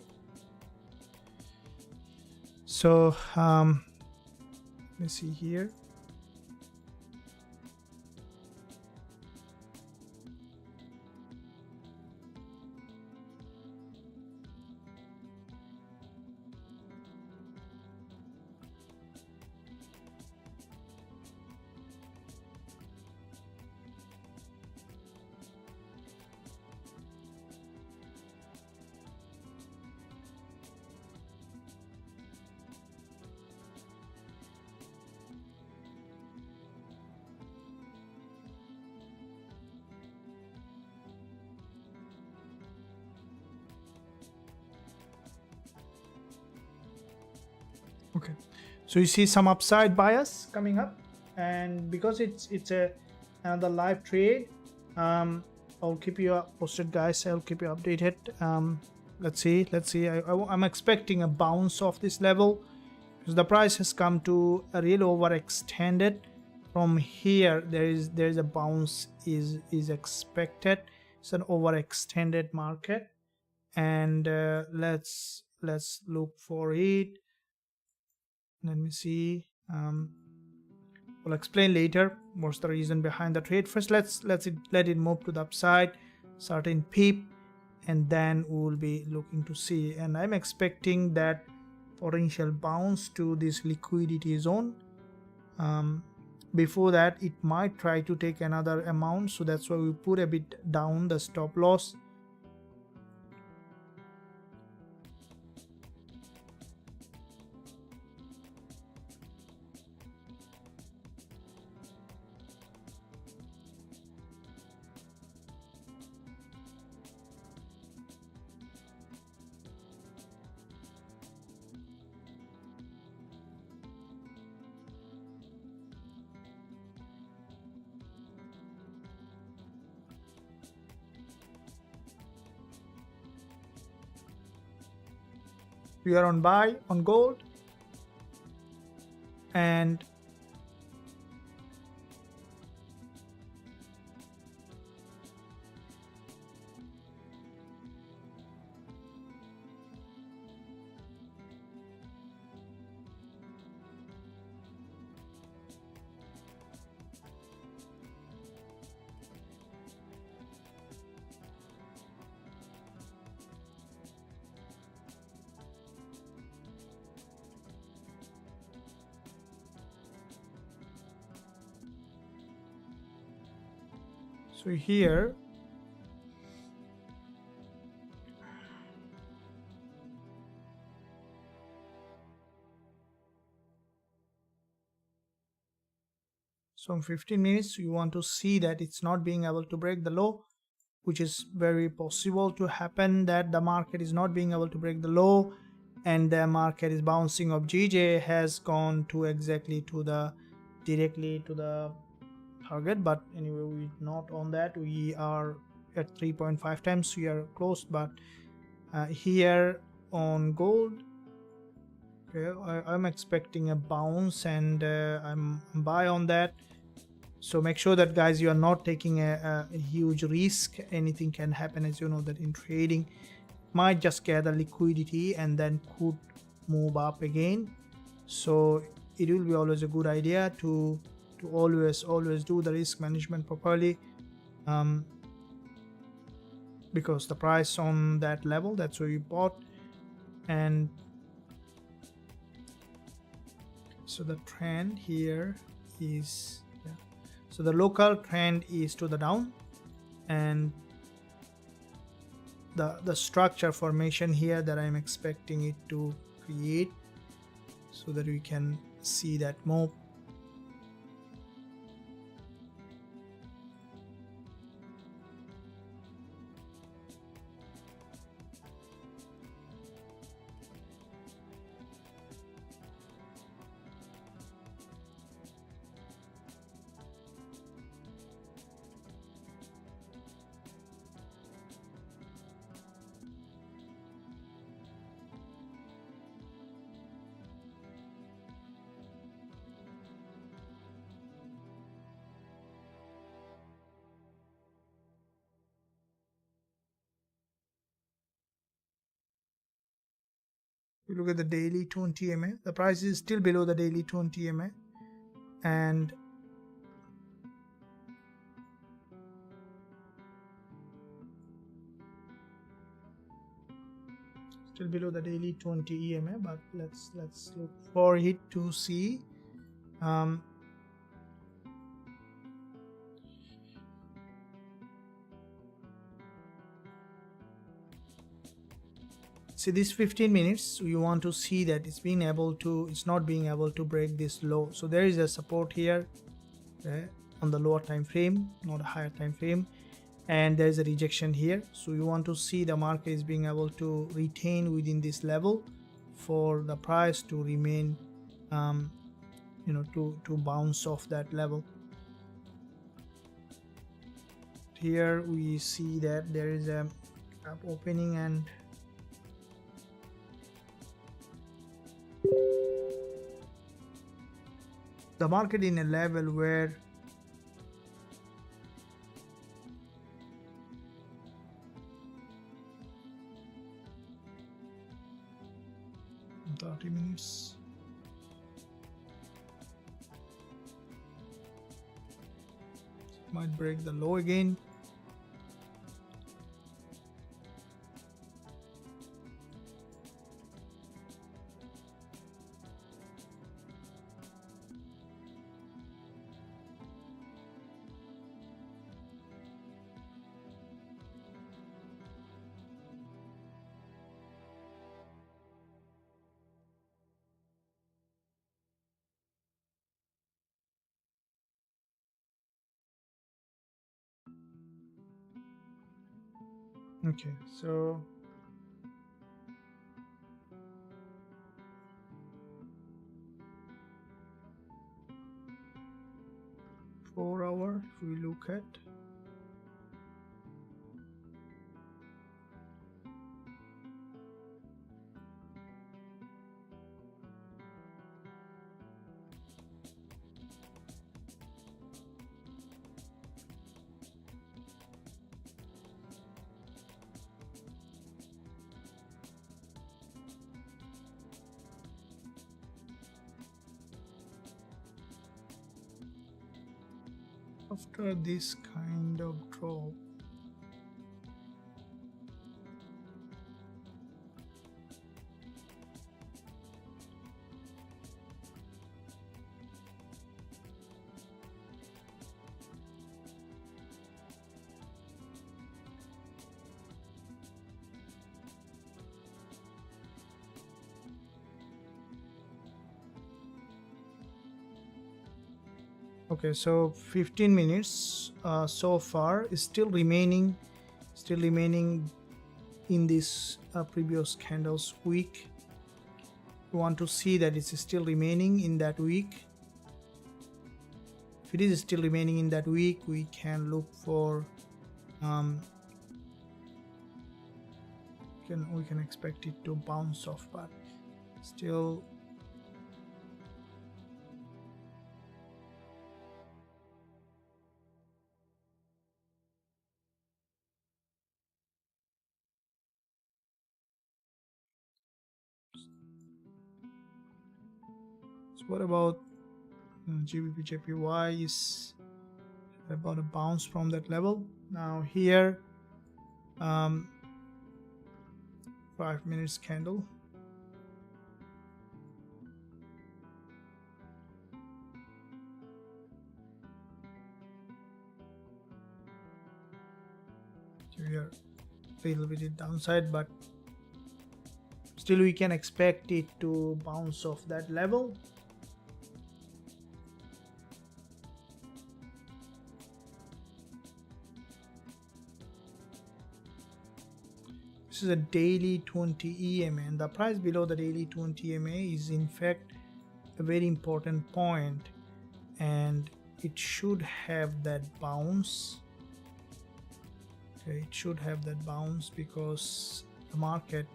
So let me see here. Okay, so you see some upside bias coming up, and because it's a another live trade, I'll keep you posted, guys. I'll keep you updated. Let's see. I'm expecting a bounce off this level because the price has come to a real overextended. From here, there is a bounce is expected. It's an overextended market, and let's look for it. Let me see. We'll explain later what's the reason behind the trade. First, let it move to the upside, certain peep, and then we'll be looking to see. And I'm expecting that potential bounce to this liquidity zone. Before that, it might try to take another amount, so that's why we put a bit down the stop loss. We are on buy on gold, and so here so in 15 minutes you want to see that it's not being able to break the low, which is very possible to happen, that the market is not being able to break the low and the market is bouncing up. GJ has gone to exactly to the directly to the target, but anyway, we're not on that. We are at 3.5 times, we are close. But here on gold, okay, I'm expecting a bounce, and I'm buy on that. So make sure that, guys, you are not taking a huge risk. Anything can happen, as you know that in trading. Might just gather liquidity and then could move up again. So it will be always a good idea to always do the risk management properly, because the price on that level, that's where you bought. And so the trend here is, yeah, so the local trend is to the down, and the structure formation here that I'm expecting it to create, so that we can see that move. You look at the daily 20 MA, the price is still below the daily 20 MA, and still below the daily 20 EMA. But let's look for it to see. See this 15 minutes, you want to see that it's not being able to break this low. So there is a support here, on the lower time frame, not a higher time frame, and there is a rejection here. So you want to see the market is being able to retain within this level for the price to remain to bounce off that level. Here we see that there is a gap opening and the market in a level where minutes. Might break the low again. Okay, so $4 if we look at, after this kind of drop, okay, so 15 minutes so far is still remaining in this previous candles week. We want to see that it's still remaining in that week. If it is still remaining in that week, we can look for we can expect it to bounce off, but still so what about Gbpusd is about a bounce from that level. Now here 5 minutes candle, so we are a little bit downside, but still we can expect it to bounce off that level. This is a daily 20 EMA, and the price below the daily 20 EMA is in fact a very important point, and it should have that bounce. Okay, it should have that bounce because the market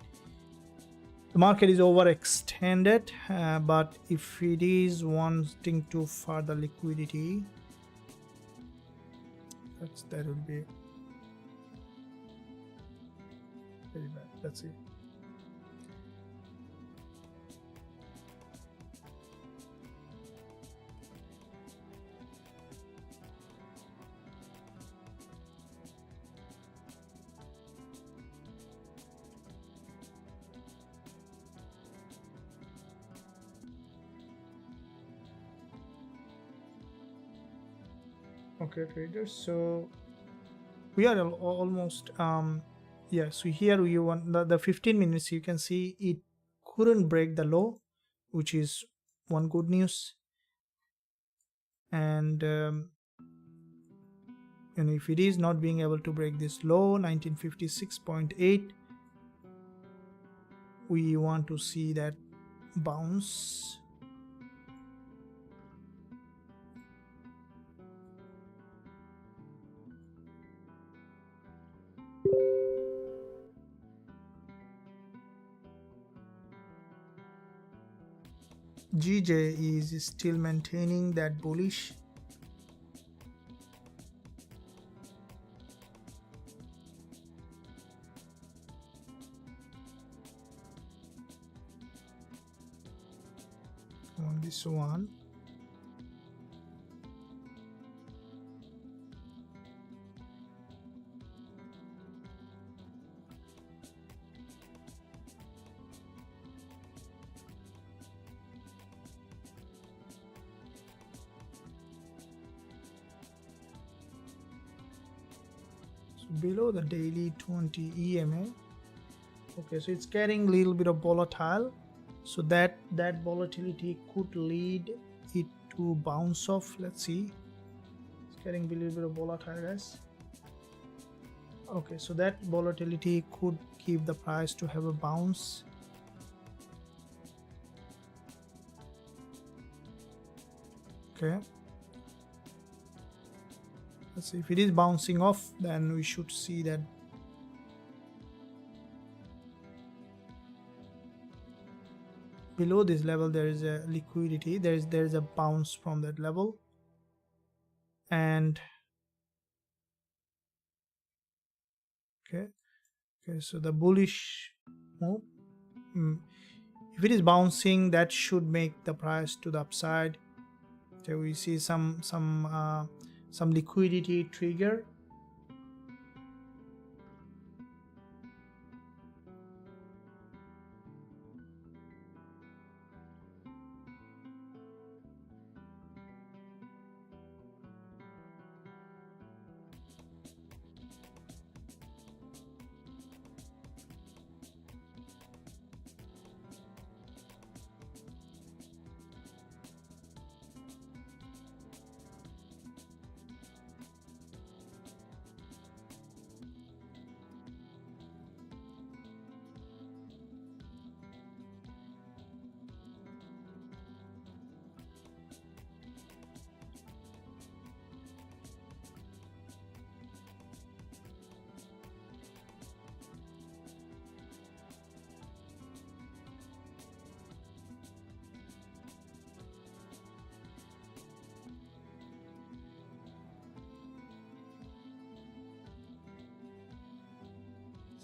is overextended, but if it is wanting to further liquidity, that would be very bad. Let's see. Okay, traders, so we are almost yeah, so here we want the 15 minutes. You can see it couldn't break the low, which is one good news. And if it is not being able to break this low 1956.8, we want to see that bounce. GJ is still maintaining that bullish. On this one, so below the daily 20 EMA. Okay, so it's getting a little bit of volatile, so that volatility could lead it to bounce off. Let's see, it's getting a little bit of volatile, guys. Okay, so that volatility could give the price to have a bounce. Okay, let's see, if it is bouncing off, then we should see that below this level there is a liquidity, there is a bounce from that level. And okay, so the bullish move, if it is bouncing, that should make the price to the upside. So we see some liquidity trigger.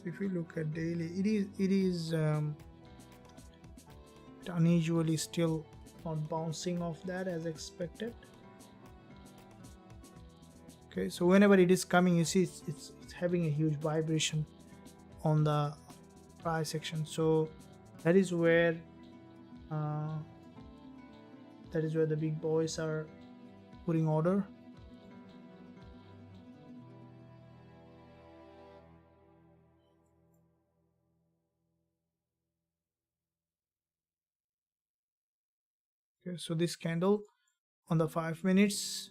So if we look at daily, it is unusually still not bouncing off that as expected. Okay, so whenever it is coming, you see it's having a huge vibration on the price action. So that is where the big boys are putting order. Okay, so this candle on the 5 minutes,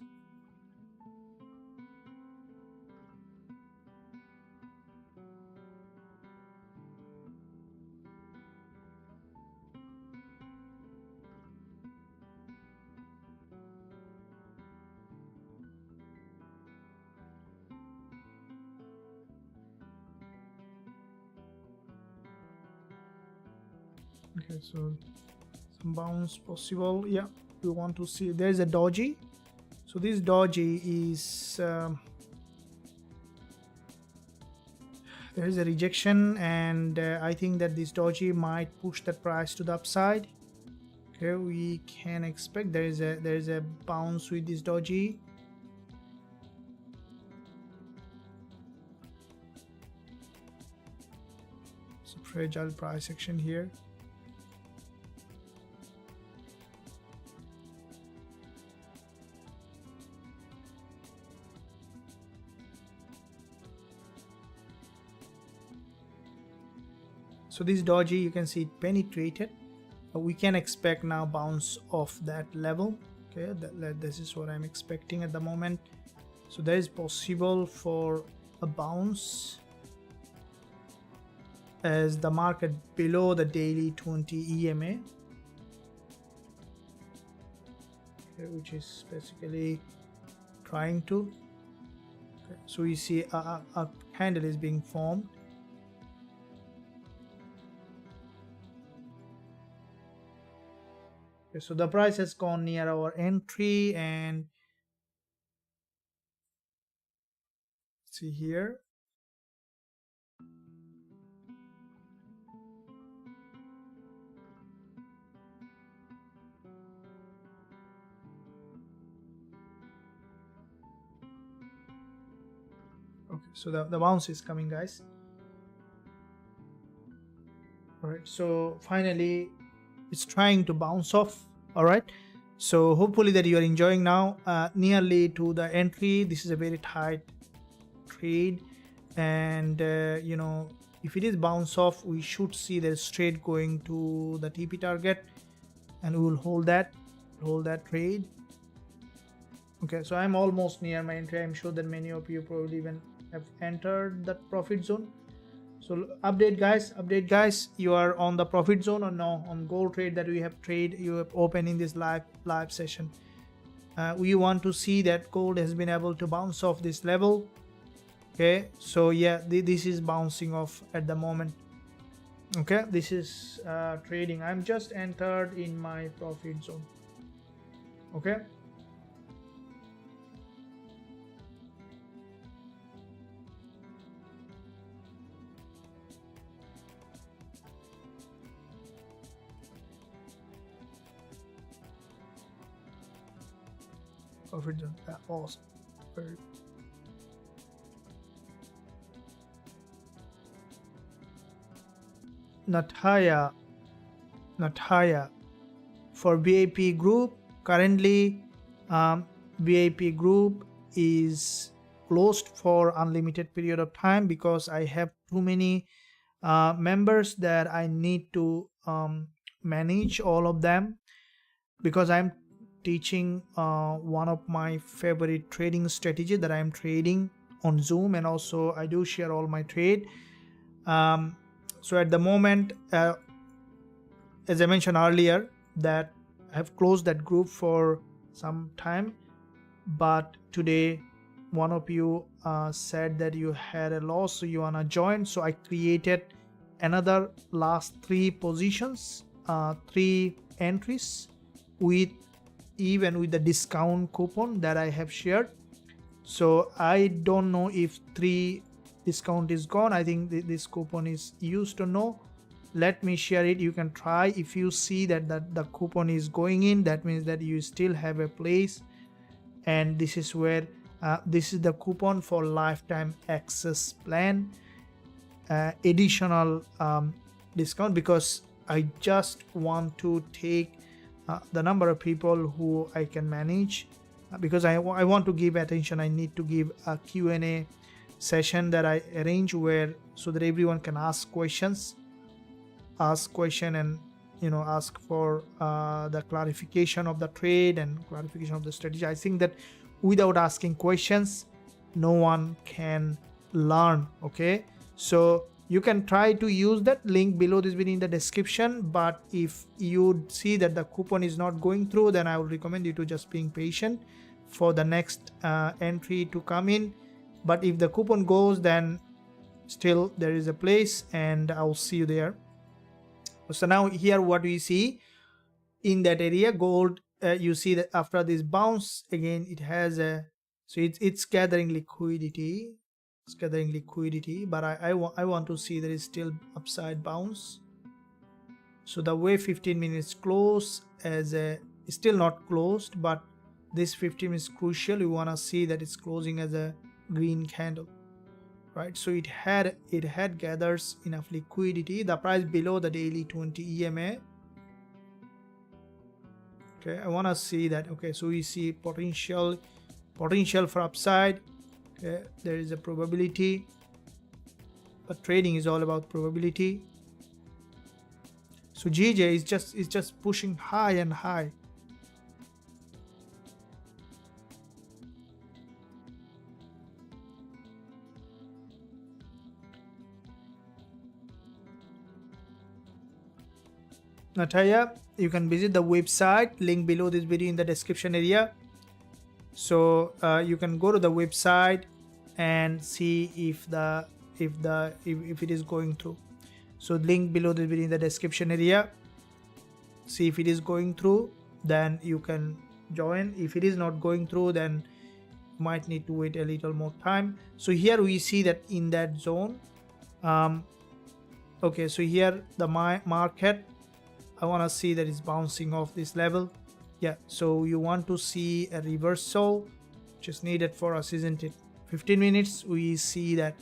okay, so some bounce possible. Yeah, we want to see there's a doji. So this doji is there is a rejection, and I think that this doji might push the price to the upside. Okay, we can expect there is a bounce with this doji. So fragile price action here. So this doji, you can see it penetrated. We can expect now bounce off that level. Okay, this is what I'm expecting at the moment. So there is possible for a bounce. as the market below the daily 20 EMA, okay, which is basically trying to. Okay, so we see a candle is being formed. Okay, so the price has gone near our entry, and see here. Okay, so the bounce is coming, guys. All right, so finally it's trying to bounce off. All right, so hopefully that you are enjoying now. Nearly to the entry, this is a very tight trade, and you know, if it is bounce off, we should see the straight going to the TP target, and we will hold that trade. Okay, so I'm almost near my entry. I'm sure that many of you probably even have entered that profit zone. So update guys, you are on the profit zone or no? On gold trade that we have you have opened in this live session. We want to see that gold has been able to bounce off this level. Okay, so yeah, this is bouncing off at the moment. Okay, this is trading. I'm just entered in my profit zone. Okay, profit zone. Awesome. Very not higher for VIP group. Currently VIP group is closed for unlimited period of time because I have too many members that I need to manage all of them, because I'm teaching one of my favorite trading strategy that I'm trading on Zoom, and also I do share all my trade. So at the moment, as I mentioned earlier, that I have closed that group for some time, but today one of you said that you had a loss, so you wanna join. So I created another last 3 positions, 3 entries with the discount coupon that I have shared. So I don't know if 3 discount is gone. I think this coupon is used or no. Let me share it. You can try. If you see that the coupon is going in, that means that you still have a place, and this is where this is the coupon for lifetime access plan, additional discount, because I just want to take the number of people who I can manage, because I want to give attention. I need to give a Q&A session that I arrange where, so that everyone can ask questions and ask for the clarification of the trade and clarification of the strategy. I think that without asking questions, no one can learn. Okay, so you can try to use that link below this video in the description, but if you see that the coupon is not going through, then I would recommend you to just being patient for the next entry to come in. But if the coupon goes, then still there is a place, and I'll see you there. So now here what we see in that area, gold, you see that after this bounce again, it has a, so it's gathering liquidity. It's gathering liquidity, but I want to see there is still upside bounce. So the way 15 minutes close as a, still not closed, but this 15 is crucial. You want to see that it's closing as a green candle, right? So it had gathers enough liquidity. The price below the daily 20 EMA. Okay, I want to see that. Okay, so we see potential for upside. Okay, there is a probability, but trading is all about probability. So GJ is just pushing high and high. Nataya, you can visit the website, link below this video in the description area. So you can go to the website and see if it is going through. So link below this video in the description area. See if it is going through, then you can join. If it is not going through, then might need to wait a little more time. So here we see that in that zone. Okay, so here the market, I want to see that it's bouncing off this level. Yeah, so you want to see a reversal, which is needed for us, isn't it? 15 minutes, we see that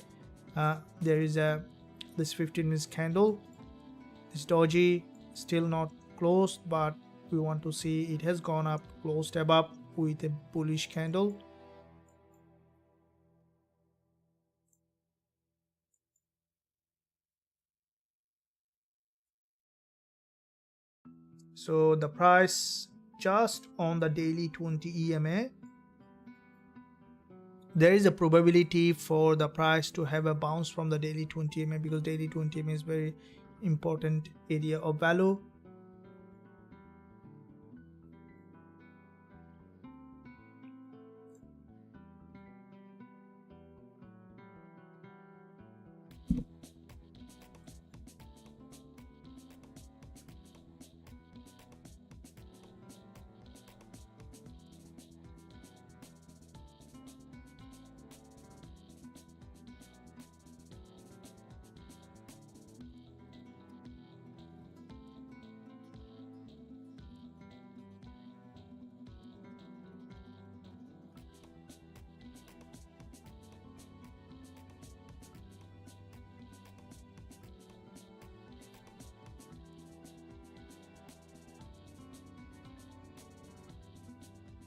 there is this 15 minutes candle. This doji still not closed, but we want to see it has gone up, closed above with a bullish candle. So the price just on the daily 20 EMA, there is a probability for the price to have a bounce from the daily 20 EMA, because daily 20 EMA is very important area of value.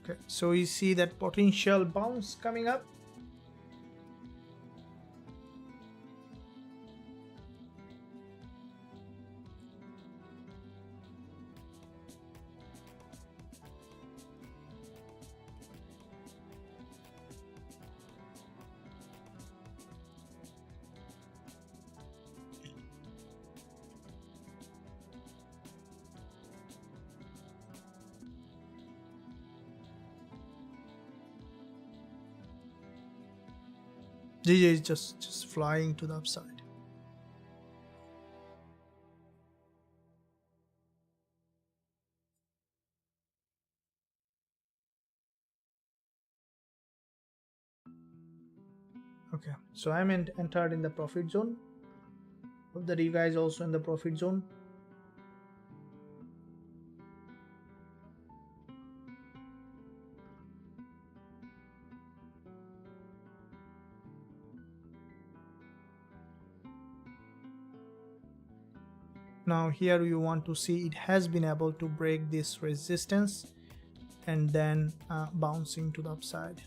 Okay, so you see that potential bounce coming up. GJ is just flying to the upside. Okay, so I'm entered in the profit zone. Hope that you guys also in the profit zone. Now here you want to see it has been able to break this resistance and then bouncing to the upside.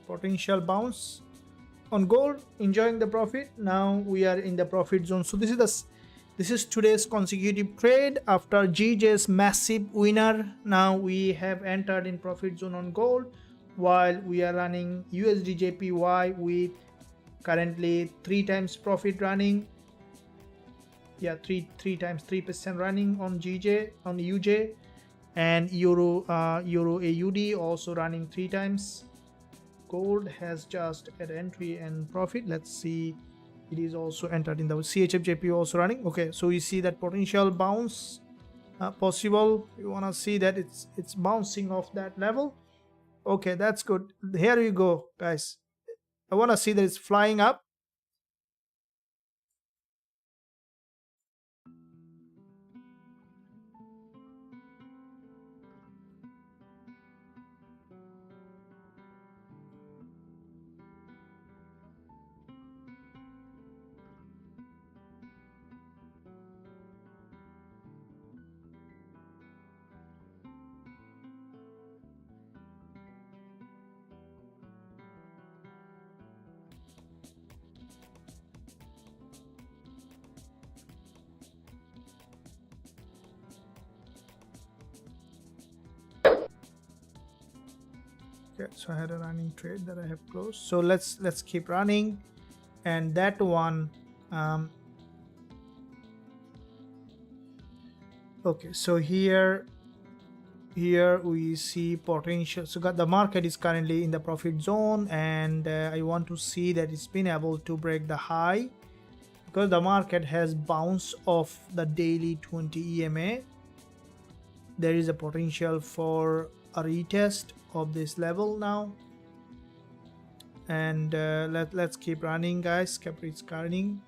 Potential bounce on gold, enjoying the profit. Now we are in the profit zone. So this is today's consecutive trade after GJ's massive winner. Now we have entered in profit zone on gold, while we are running USDJPY with currently 3 times profit running. Yeah, three times 3% running on GJ, on UJ, and Euro AUD also running 3 times. Gold has just an entry and profit. Let's see, it is also entered in the CHFJP also running. Okay, so you see that potential bounce possible. You want to see that it's bouncing off that level. Okay, that's good. Here you go, guys. I want to see that it's flying up. Okay, so I had a running trade that I have closed. So let's keep running, and that one. Okay, so here we see potential. So the market is currently in the profit zone, and I want to see that it's been able to break the high, because the market has bounced off the daily 20 EMA. There is a potential for a retest of this level now, and let's keep running, guys. Keep running.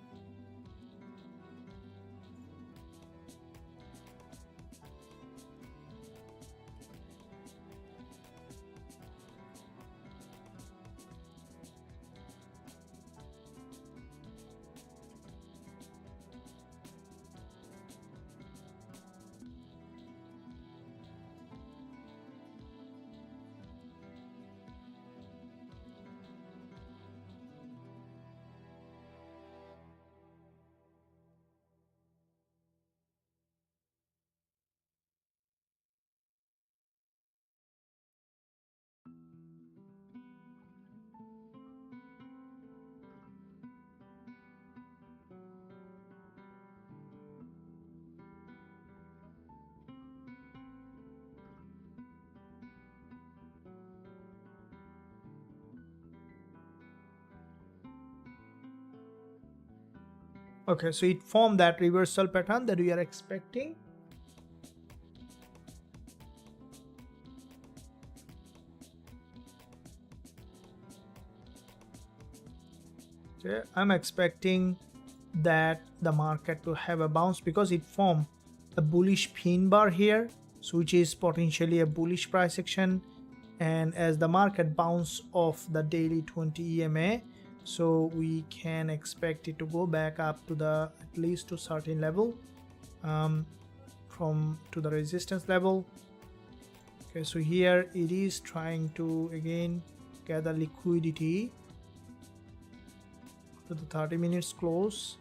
Okay, so it formed that reversal pattern that we are expecting. Okay, I'm expecting that the market to have a bounce, because it formed a bullish pin bar here, so which is potentially a bullish price action. And as the market bounce off the daily 20 EMA, so we can expect it to go back up to the at least to certain level, from to the resistance level. Okay, so here it is trying to again gather liquidity to the 30 minutes close.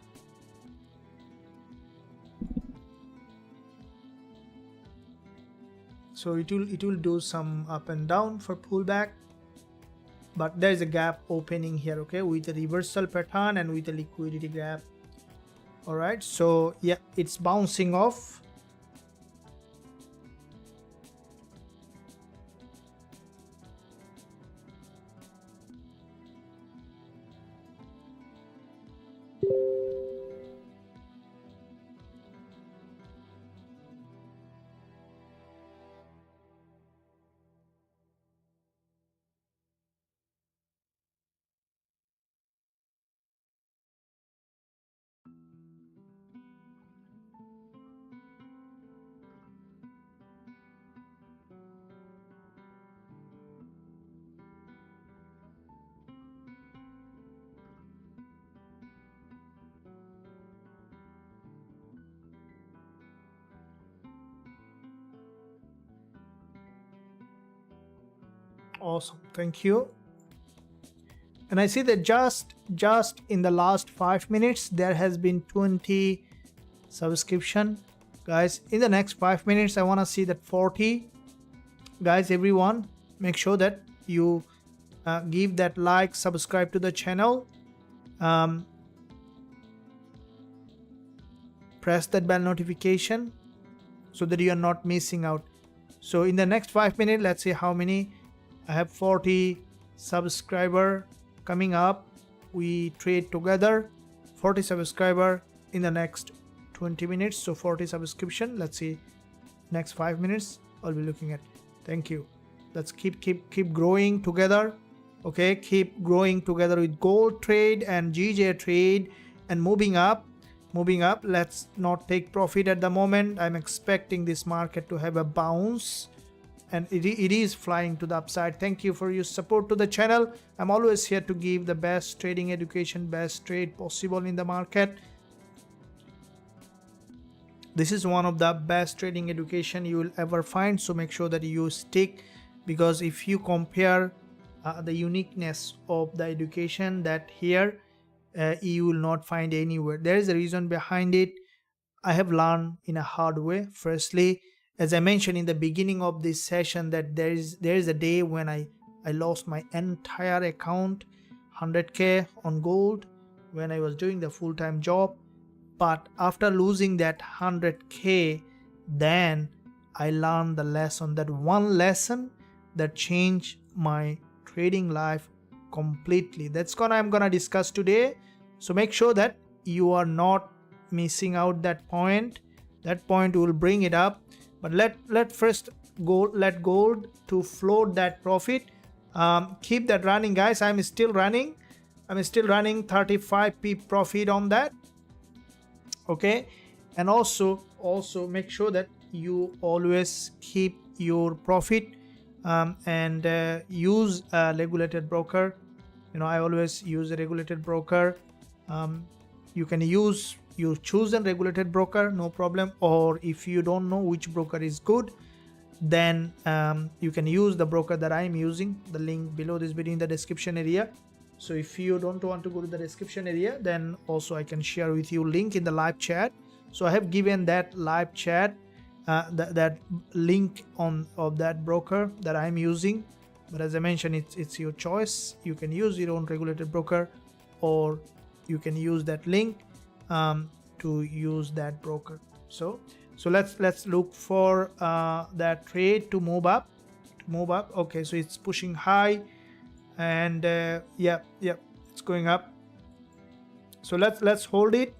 So it will do some up and down for pullback, but there is a gap opening here, okay, with a reversal pattern and with a liquidity gap. All right, so yeah, it's bouncing off. Awesome, thank you. And I see that just in the last 5 minutes there has been 20 subscription, guys. In the next 5 minutes I want to see that 40. Guys, everyone, make sure that you give that like, subscribe to the channel, press that bell notification so that you are not missing out. So in the next 5 minutes, let's see how many. I have 40 subscriber coming up. We trade together, 40 subscriber in the next 20 minutes. So 40 subscription. Let's see, next 5 minutes I'll be looking at. Thank you. Let's keep growing together. Okay, keep growing together with gold trade and GJ trade and moving up. Let's not take profit at the moment. I'm expecting this market to have a bounce, and it is flying to the upside. Thank you for your support to the channel. I'm always here to give the best trading education, best trade possible in the market. This is one of the best trading education you will ever find, so make sure that you stick, because if you compare the uniqueness of the education that here you will not find anywhere. There is a reason behind it. I have learned in a hard way. Firstly, as I mentioned in the beginning of this session, that there is a day when I I lost my entire account, 100k on gold when I was doing the full-time job. But after losing that 100k, then I learned the lesson, that one lesson that changed my trading life completely. That's I'm gonna discuss today. So make sure that you are not missing out that point. That point will bring it up. But let first let gold to float that profit. Keep that running, guys. I'm still running 35 pip profit on that. Okay, and also make sure that you always keep your profit and use a regulated broker. I always use a regulated broker. You can choose a regulated broker, no problem. Or if you don't know which broker is good, then you can use the broker that I am using. The link below this video in the description area. So if you don't want to go to the description area, then also I can share with you link in the live chat. So I have given that live chat that link of that broker that I'm using. But as I mentioned, it's your choice. You can use your own regulated broker, or you can use that link to use that broker. So let's look for that trade to move up. Okay, so it's pushing high, and yeah, it's going up. So let's hold it.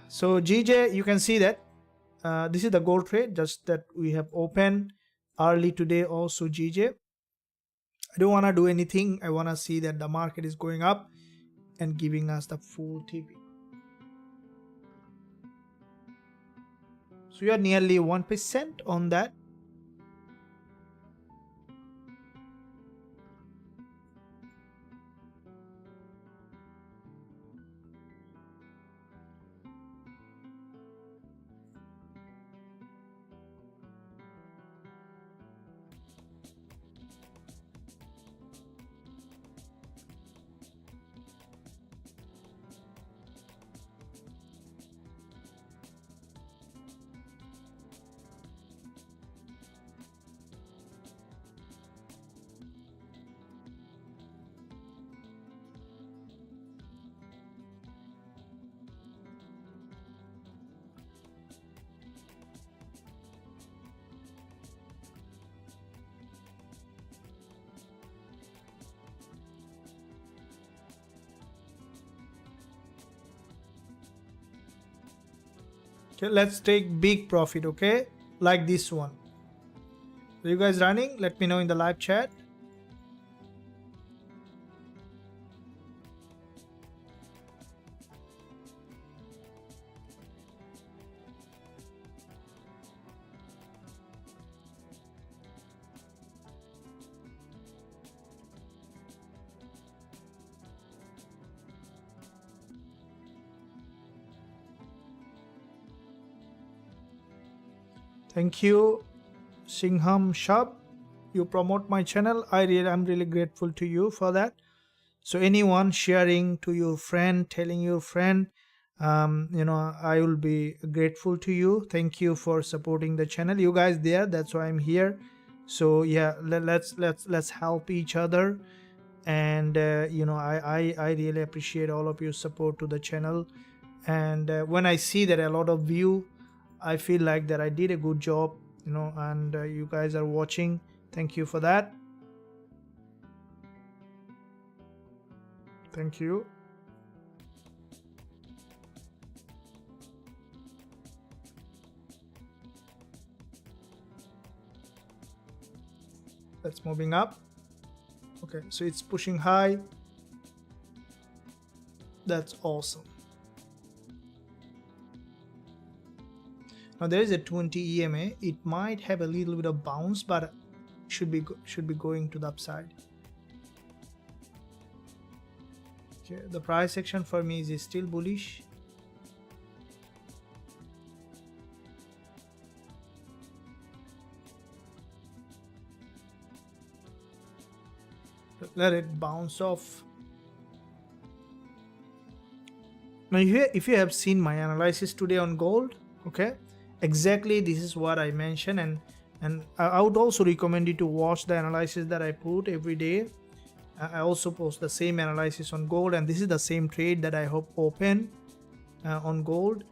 So GJ, you can see that this is the gold trade just that we have opened early today. Also GJ, I don't want to do anything. I want to see that the market is going up and giving us the full TP. So we are nearly 1% on that. Okay, let's take big profit, okay, like this one. Are you guys running? Let me know in the live chat. Thank you, Singham Shab. You promote my channel. I'm really grateful to you for that. So anyone sharing to your friend, telling your friend, I will be grateful to you. Thank you for supporting the channel. You guys there, that's why I'm here. So yeah, let's help each other. And I really appreciate all of your support to the channel. And when I see that a lot of view, I feel like that I did a good job, and you guys are watching. Thank you for that. Thank you. That's moving up. Okay, so it's pushing high. That's awesome. Now there is a 20 EMA. It might have a little bit of bounce, but should be going to the upside. Okay, the price action for me is still bullish. Let it bounce off. Now if you have seen my analysis today on gold, okay, exactly this is what I mentioned, and And I would also recommend you to watch the analysis that I put every day. I also post the same analysis on gold, and this is the same trade that I hope open on gold.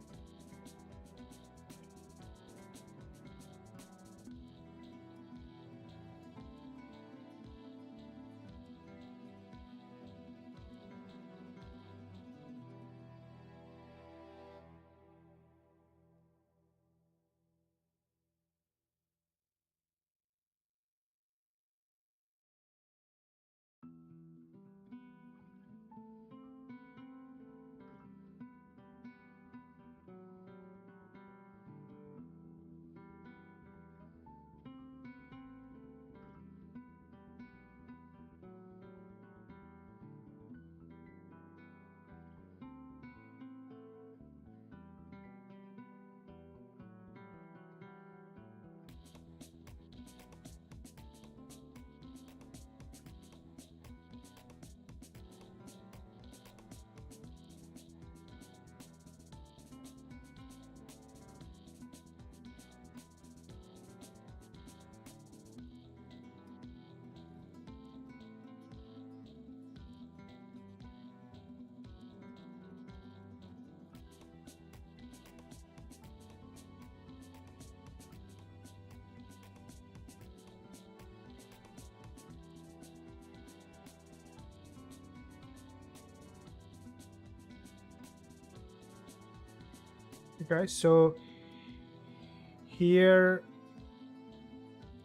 Okay, so here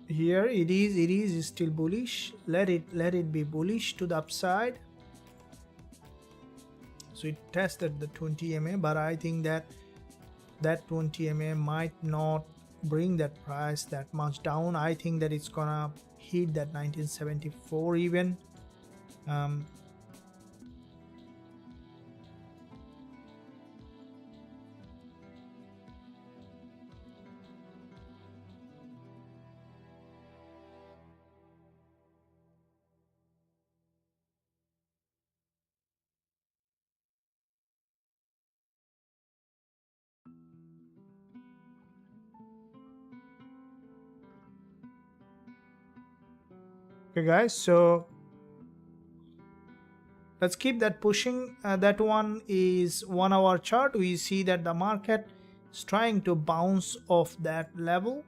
it is still bullish. Let it be bullish to the upside. So it tested the 20 MA, but I think that 20 MA might not bring that price that much down. I think that it's gonna hit that 1974 even. Okay guys, so let's keep that pushing. That one is 1 hour chart. We see that the market is trying to bounce off that level.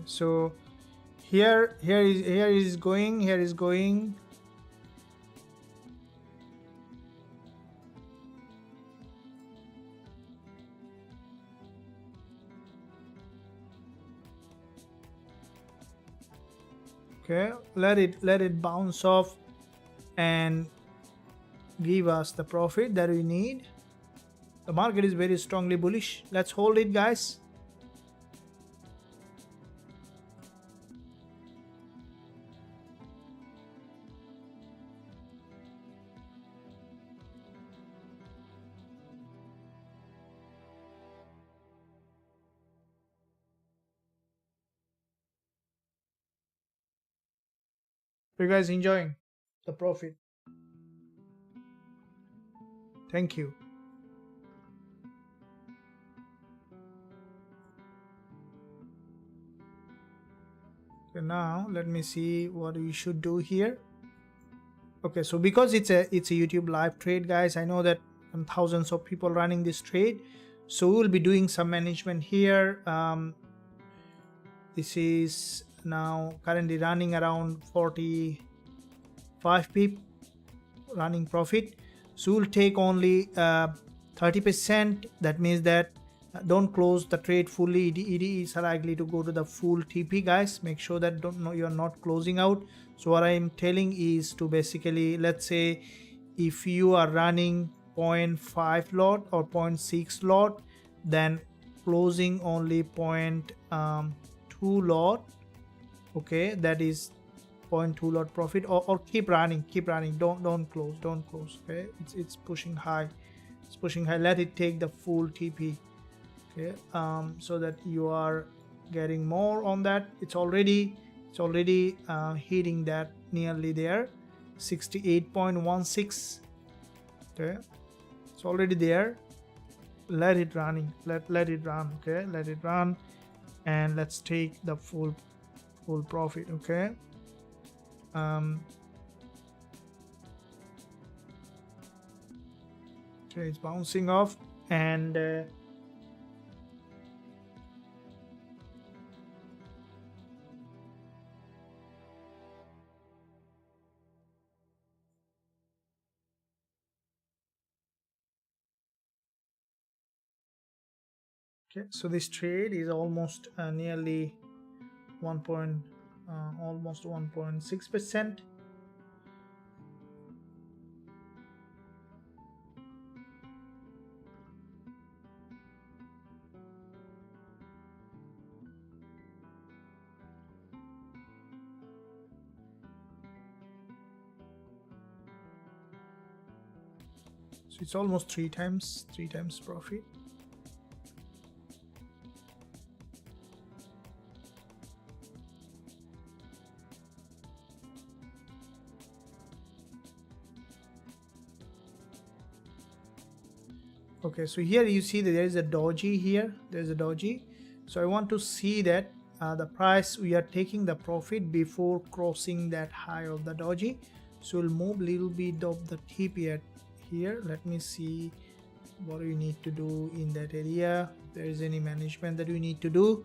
So here is going. Okay, let it bounce off and give us the profit that we need. The market is very strongly bullish. Let's hold it, guys. You guys enjoying the profit? Thank you. Okay, now let me see what we should do here. Okay, so because it's a YouTube live trade, guys, I know that thousands of people running this trade, so we will be doing some management here. This is now currently running around 45 pip running profit, so we'll take only 30%. That means that Don't close the trade fully. ED is likely to go to the full TP, guys. Make sure that you're not closing out. So what I'm telling is to basically, let's say if you are running 0.5 lot or 0.6 lot, then closing only 0.2 lot, okay, that is 0.2 lot profit, or keep running, don't close, okay. It's pushing high, let it take the full TP, okay, so that you are getting more on that. It's already hitting that nearly there, 68.16, okay, it's already there. Let it running, let it run, okay, let it run, and let's take the full profit, okay. Okay, it's bouncing off, and okay, so this trade is almost nearly almost 1.6%. So it's almost three times profit. Okay, so here you see that there is a doji here, there's a doji. So I want to see that the price, we are taking the profit before crossing that high of the doji. So we'll move a little bit of the TP at here. Let me see what we need to do in that area, if there is any management that we need to do.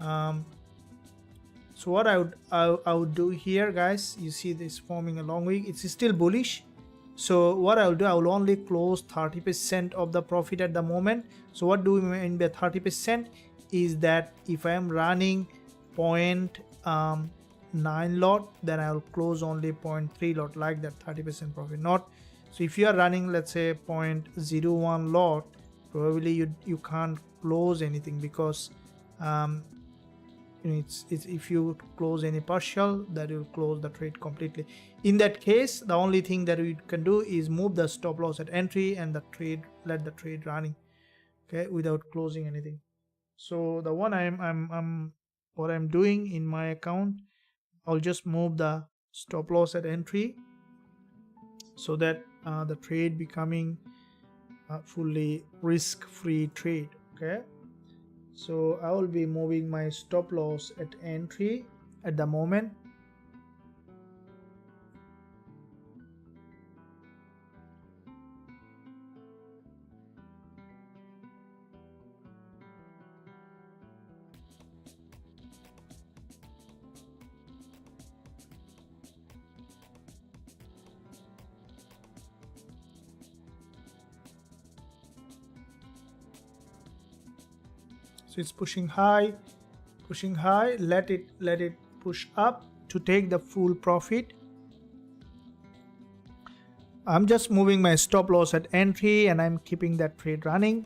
So what I would do here, guys, you see this forming a long wick, it's still bullish. So what I'll do, I will only close 30% of the profit at the moment. So what do we mean by 30%? Is that if I am running 0.9 lot, then I'll close only 0.3 lot, like that, 30% profit. Not, so if you are running, let's say 0.01 lot, probably you can't close anything, because it's if you close any partial, that will close the trade completely. In that case, the only thing that we can do is move the stop loss at entry and let the trade running, okay, without closing anything. So the one what I'm doing in my account, I'll just move the stop loss at entry, so that the trade becoming fully risk-free trade, okay. So I will be moving my stop loss at entry at the moment. So it's pushing high, let it push up to take the full profit. I'm just moving my stop loss at entry, and I'm keeping that trade running.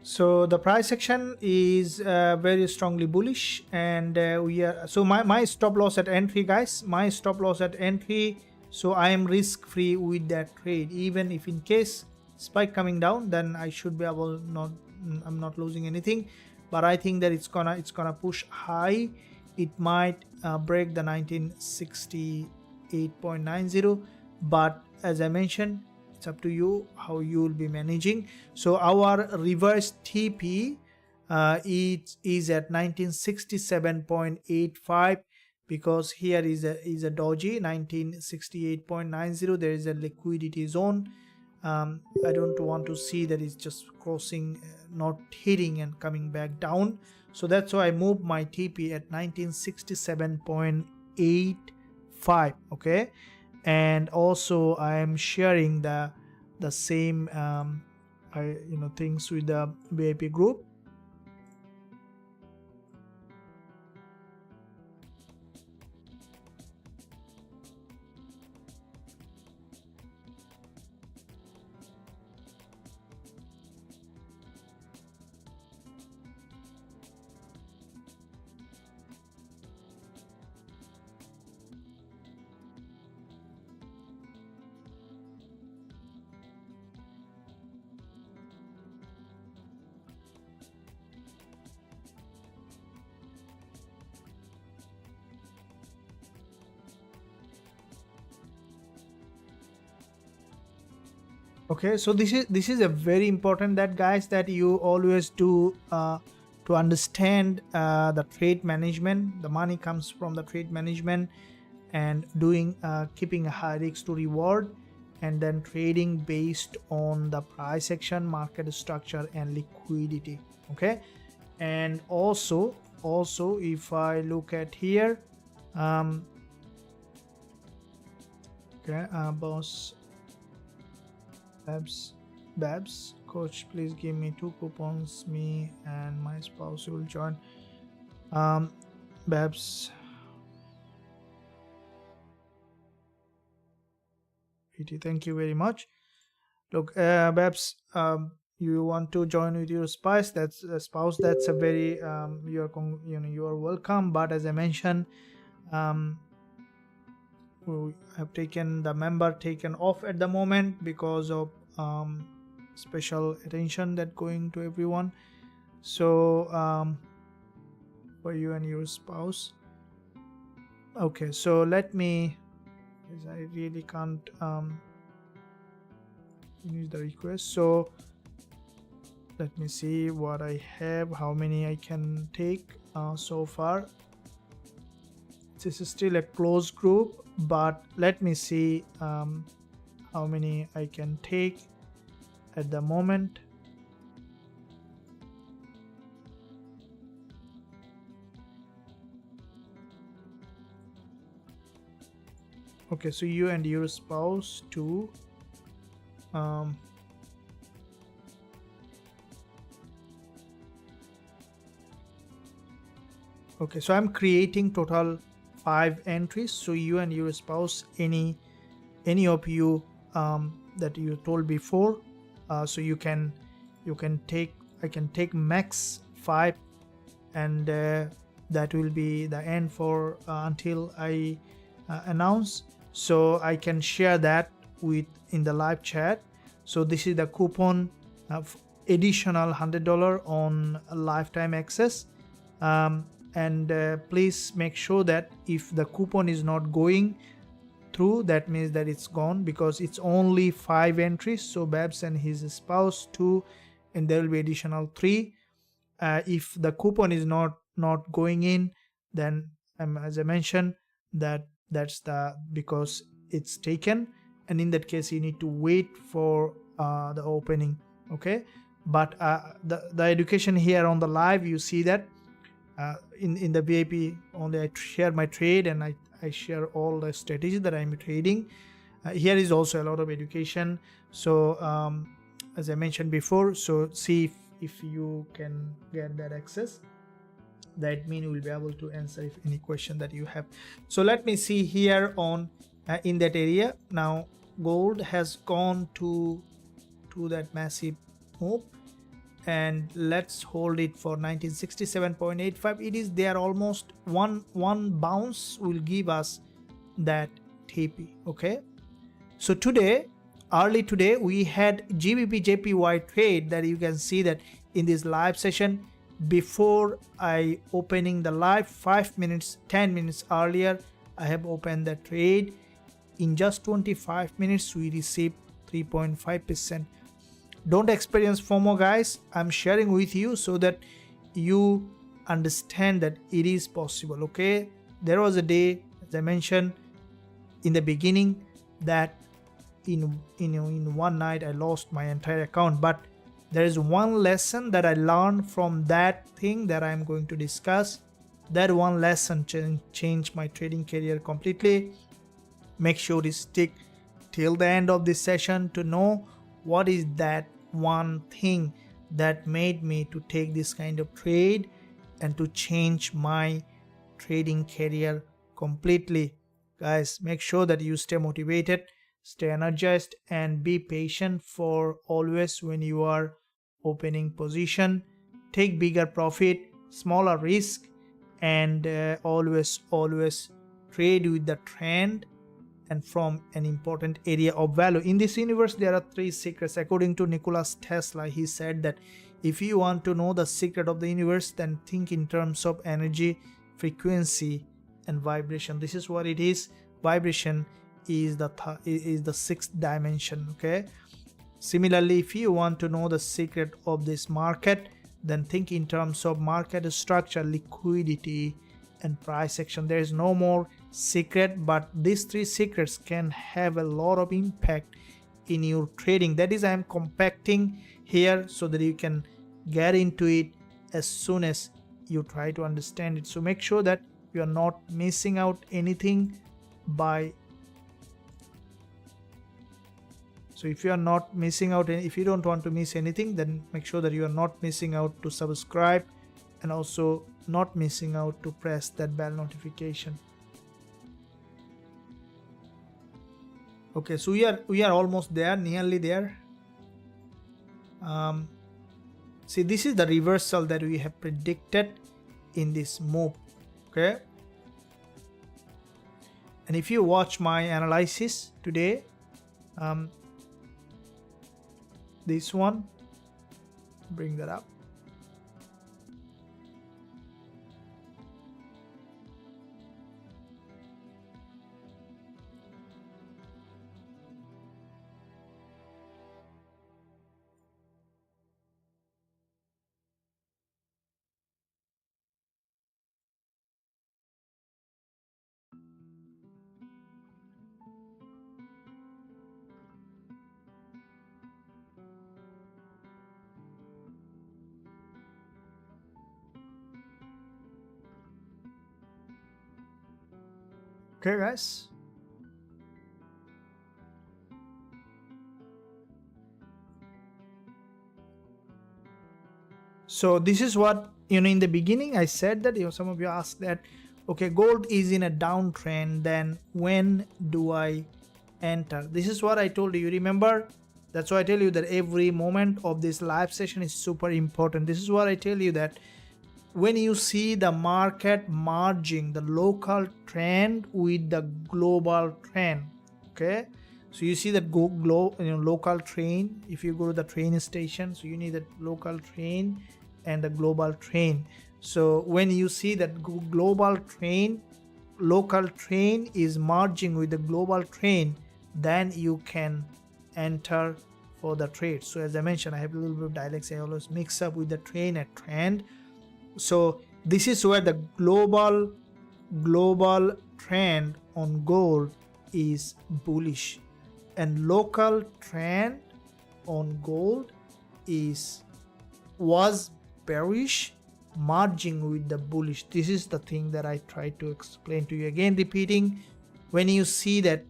So the price action is very strongly bullish, and we are, so my stop loss at entry, guys, my stop loss at entry, so I am risk free with that trade. Even if in case spike coming down, then I should be able, I'm not losing anything. But I think that it's gonna push high. It might break the 1968.90, but as I mentioned, it's up to you how you will be managing. So our reverse TP it is at 1967.85, because here is a doji 1968.90. there is a liquidity zone, I don't want to see that it's just crossing, not hitting and coming back down. So that's why I moved my TP at 1967.85. Okay, and also I am sharing the same things with the VIP group. Okay, so this is a very important that guys that you always do to understand the trade management. The money comes from the trade management and doing keeping a high risk to reward, and then trading based on the price action, market structure and liquidity. Okay, and also if I look at here, boss Babs, coach, please give me 2 coupons. Me and my spouse will join. Babs, thank you very much. Look, Babs, you want to join with your spouse? That's a spouse. That's a very you are welcome. But as I mentioned, we have taken the member taken off at the moment because of special attention that going to everyone. So for you and your spouse. Okay, so let me, because I really can't finish the request. So let me see what I have, how many I can take so far. This is still a closed group, but let me see how many I can take at the moment. Okay, so you and your spouse too. Okay, so I'm creating total 5 entries. So you and your spouse, any of you that you told before, so you can take, I can take max 5, and that will be the end for until I announce. So I can share that with in the live chat. So this is the coupon of additional $100 on lifetime access. And please make sure that if the coupon is not going through, that means that it's gone, because it's only 5 entries. So Babs and his spouse 2, and there will be additional 3. If the coupon is not going in, then as I mentioned, that's the because it's taken, and in that case you need to wait for the opening. Okay, but the education here on the live, you see that in the VIP only I share my trade, and I share all the strategies that I'm trading. Here is also a lot of education. So as I mentioned before, so see if you can get that access. That means you will be able to answer if any question that you have. So let me see here on in that area. Now gold has gone to that massive move, and let's hold it for 1967.85. It is there, almost one bounce will give us that TP. Okay, so today, early today, we had GBP trade that you can see that in this live session. Before I opening the live, 5 minutes 10 minutes earlier, I have opened the trade. In just 25 minutes we received 3.5%. Don't experience FOMO, guys. I'm sharing with you so that you understand that it is possible. Okay, there was a day, as I mentioned in the beginning, that in one night I lost my entire account. But there is one lesson that I learned from that thing that I'm going to discuss. That one lesson changed my trading career completely. Make sure to stick till the end of this session to know what is that one thing that made me to take this kind of trade and to change my trading career completely. Guys, make sure that you stay motivated, stay energized, and be patient for always when you are opening position. Take bigger profit, smaller risk, and always trade with the trend and from an important area of value. In this universe, there are 3 secrets. According to Nikola Tesla, he said that if you want to know the secret of the universe, then think in terms of energy, frequency, and vibration. This is what it is. Vibration is the 6th dimension. Okay. Similarly, if you want to know the secret of this market, then think in terms of market structure, liquidity, and price action. There is no more secret, but these 3 secrets can have a lot of impact in your trading. That is, I am compacting here so that you can get into it as soon as you try to understand it. So make sure that you are not missing out anything by. So if you are not missing out, if you don't want to miss anything, then make sure that you are not missing out to subscribe, and also not missing out to press that bell notification. Okay, so we are almost there, nearly there. See, this is the reversal that we have predicted in this move. Okay, and if you watch my analysis today, this one, bring that up. Okay, guys. So this is what, in the beginning I said that, some of you asked that, okay, gold is in a downtrend, then when do I enter? This is what I told you. You remember? That's why I tell you that every moment of this live session is super important. This is what I tell you, that when you see the market merging the local trend with the global trend, okay, so you see that local train. If you go to the train station, so you need the local train and the global train. So when you see that global train, local train is merging with the global train, then you can enter for the trade. So as I mentioned, I have a little bit of dialects. I always mix up with the train and trend. So this is where the global trend on gold is bullish, and local trend on gold was bearish, merging with the bullish. This is the thing that I try to explain to you. Again, repeating, when you see that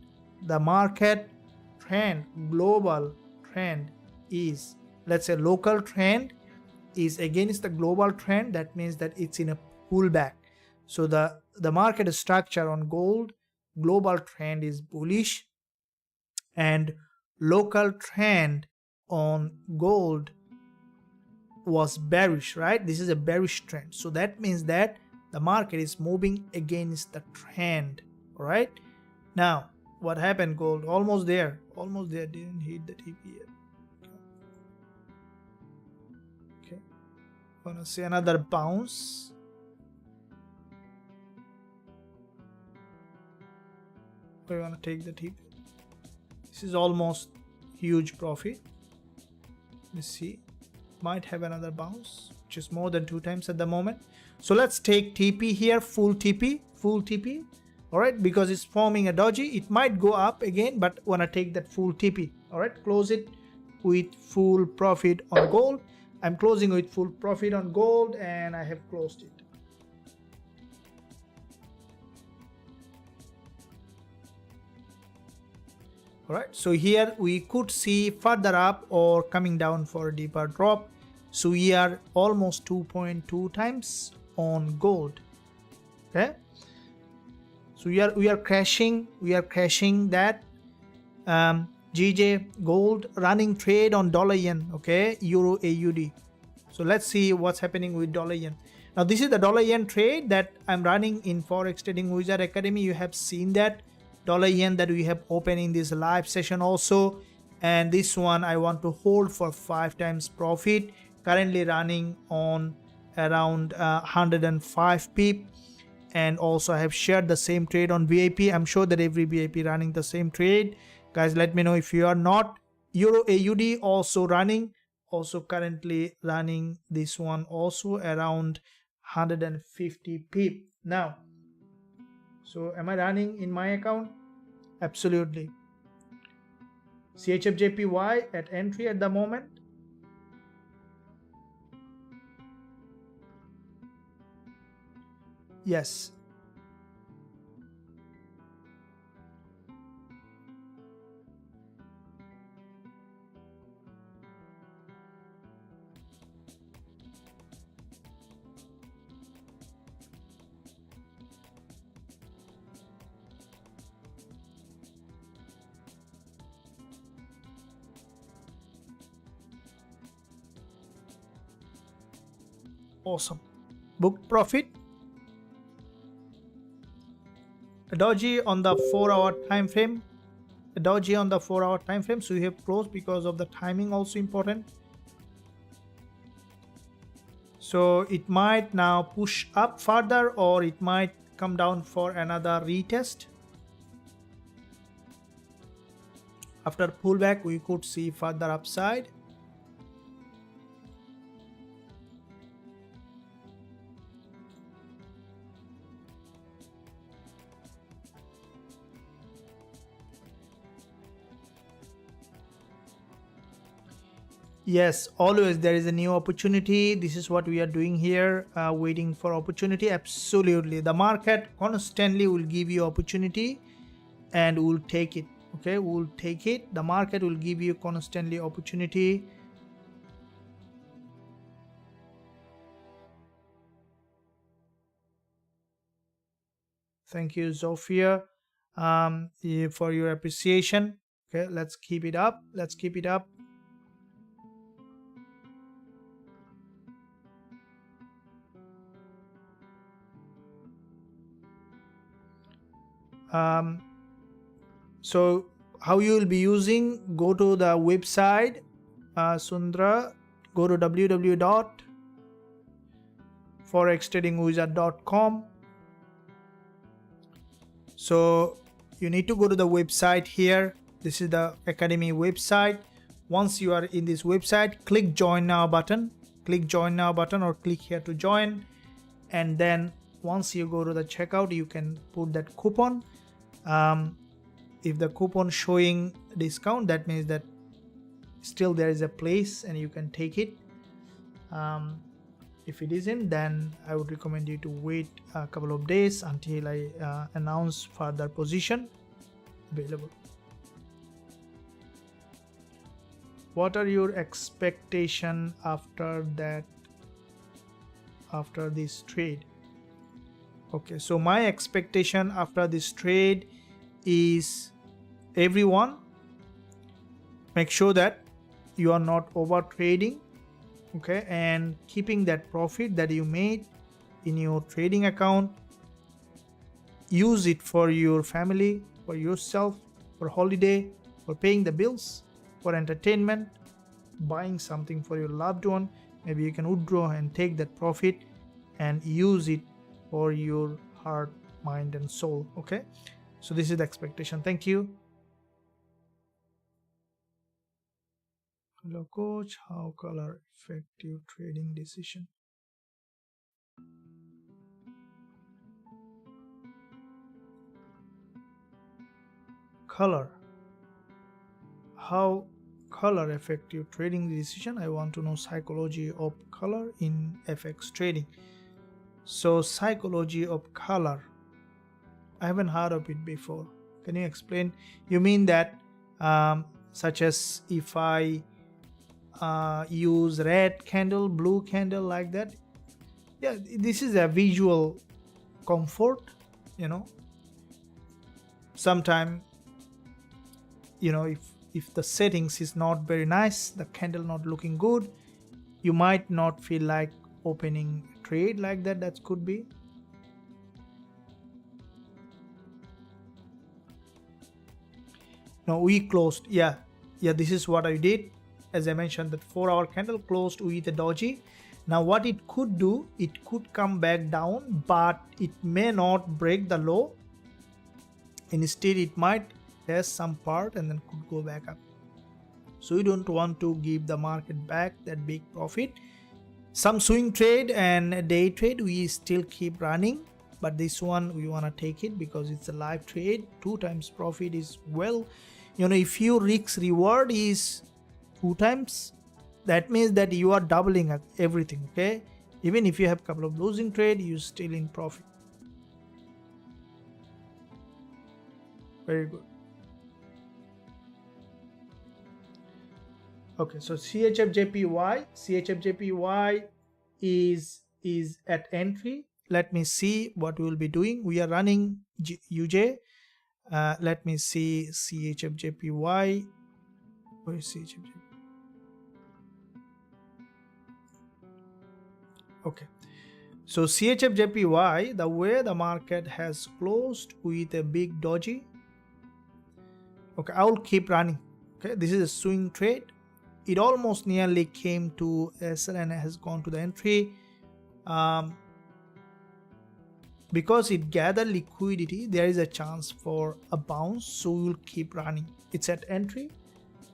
the market trend, global trend is, let's say, local trend is against the global trend, that means that it's in a pullback. So the market structure on gold, global trend is bullish, and local trend on gold was bearish, right? This is a bearish trend. So that means that the market is moving against the trend. All right, now what happened? Gold almost there, didn't hit the TP yet. Okay, gonna see another bounce. We're gonna take the TP. This is almost huge profit. Let's see, might have another bounce, which is more than 2 times at the moment. So let's take TP here, full TP. All all right, because it's forming a doji. It might go up again, but want to take that full TP. All right, close it with full profit on gold. I'm closing with full profit on gold, and I have closed it. All right, so here we could see further up or coming down for a deeper drop. So we are almost 2.2 times on gold. Okay, so we are crashing that GJ gold running trade on dollar yen. Okay, euro AUD. So let's see what's happening with dollar yen. Now this is the dollar yen trade that I'm running in Forex Trading Wizard Academy. You have seen that dollar yen that we have opened in this live session also, and this one I want to hold for 5 times profit, currently running on around 105 pip. And also I have shared the same trade on VIP. I'm sure that every VIP running the same trade. Guys, let me know if you are not. Euro AUD also running, also currently running this one also around 150 pip now. So am I running in my account? Absolutely. CHFJPY at entry at the moment. Yes. Awesome. Booked profit. A doji on the 4-hour time frame. A doji on the 4-hour time frame. So you have closed because of the timing also important. So it might now push up further, or it might come down for another retest. After pullback, we could see further upside. Yes, always there is a new opportunity. This is what we are doing here, waiting for opportunity. Absolutely, the market constantly will give you opportunity, and we'll take it. Okay, we'll take it. The market will give you constantly opportunity. Thank you, Zofia, for your appreciation. Okay, let's keep it up. Let's keep it up. So how you will be using, go to the website, Sundra, go to www.forextradingwizard.com. So you need to go to the website here. This is the Academy website. Once you are in this website, click join now button, click join now button, or click here to join. And then once you go to the checkout, you can put that coupon. If the coupon showing discount, that means that still there is a place and you can take it. If it isn't, then I would recommend you to wait a couple of days until I announce further position available. What are your expectation after that, after this trade? Okay, so my expectation after this trade is, everyone, make sure that you are not over trading, okay, and keeping that profit that you made in your trading account, use it for your family, for yourself, for holiday, for paying the bills, for entertainment, buying something for your loved one. Maybe you can withdraw and take that profit and use it for your heart, mind and soul. Okay, so this is the expectation. Thank you. Hello coach, how color affect your trading decision? color, how color affect your trading decision. I want to know psychology of color in FX trading. So psychology of color, I haven't heard of it before. Can you explain? You mean that such as if I use red candle, blue candle, like that? Yeah, this is a visual comfort, you know. Sometime, you know, if the settings is not very nice, the candle not looking good, you might not feel like opening trade like that. That could be. No, we closed. Yeah, this is what I did. As I mentioned, that 4-hour candle closed with a doji. Now what it could do, it could come back down, but it may not break the low. Instead, it might test some part and then could go back up. So you don't want to give the market back that big profit. Some swing trade and day trade we still keep running, but this one we want to take it because it's a live trade. 2 times profit is, well, you know, if your risk reward is 2 times, that means that you are doubling everything. Okay, even if you have a couple of losing trade, you still in profit. Very good. Okay, so CHFJPY is at entry. Let me see what we will be doing. We are running UJ. Let me see CHFJPY. Where is CHFJPY? Okay, so CHFJPY, the way the market has closed with a big doji. Okay, I will keep running. Okay, this is a swing trade. It almost nearly came to SL and has gone to the entry. Because it gathered liquidity, there is a chance for a bounce, so we will keep running. It's at entry,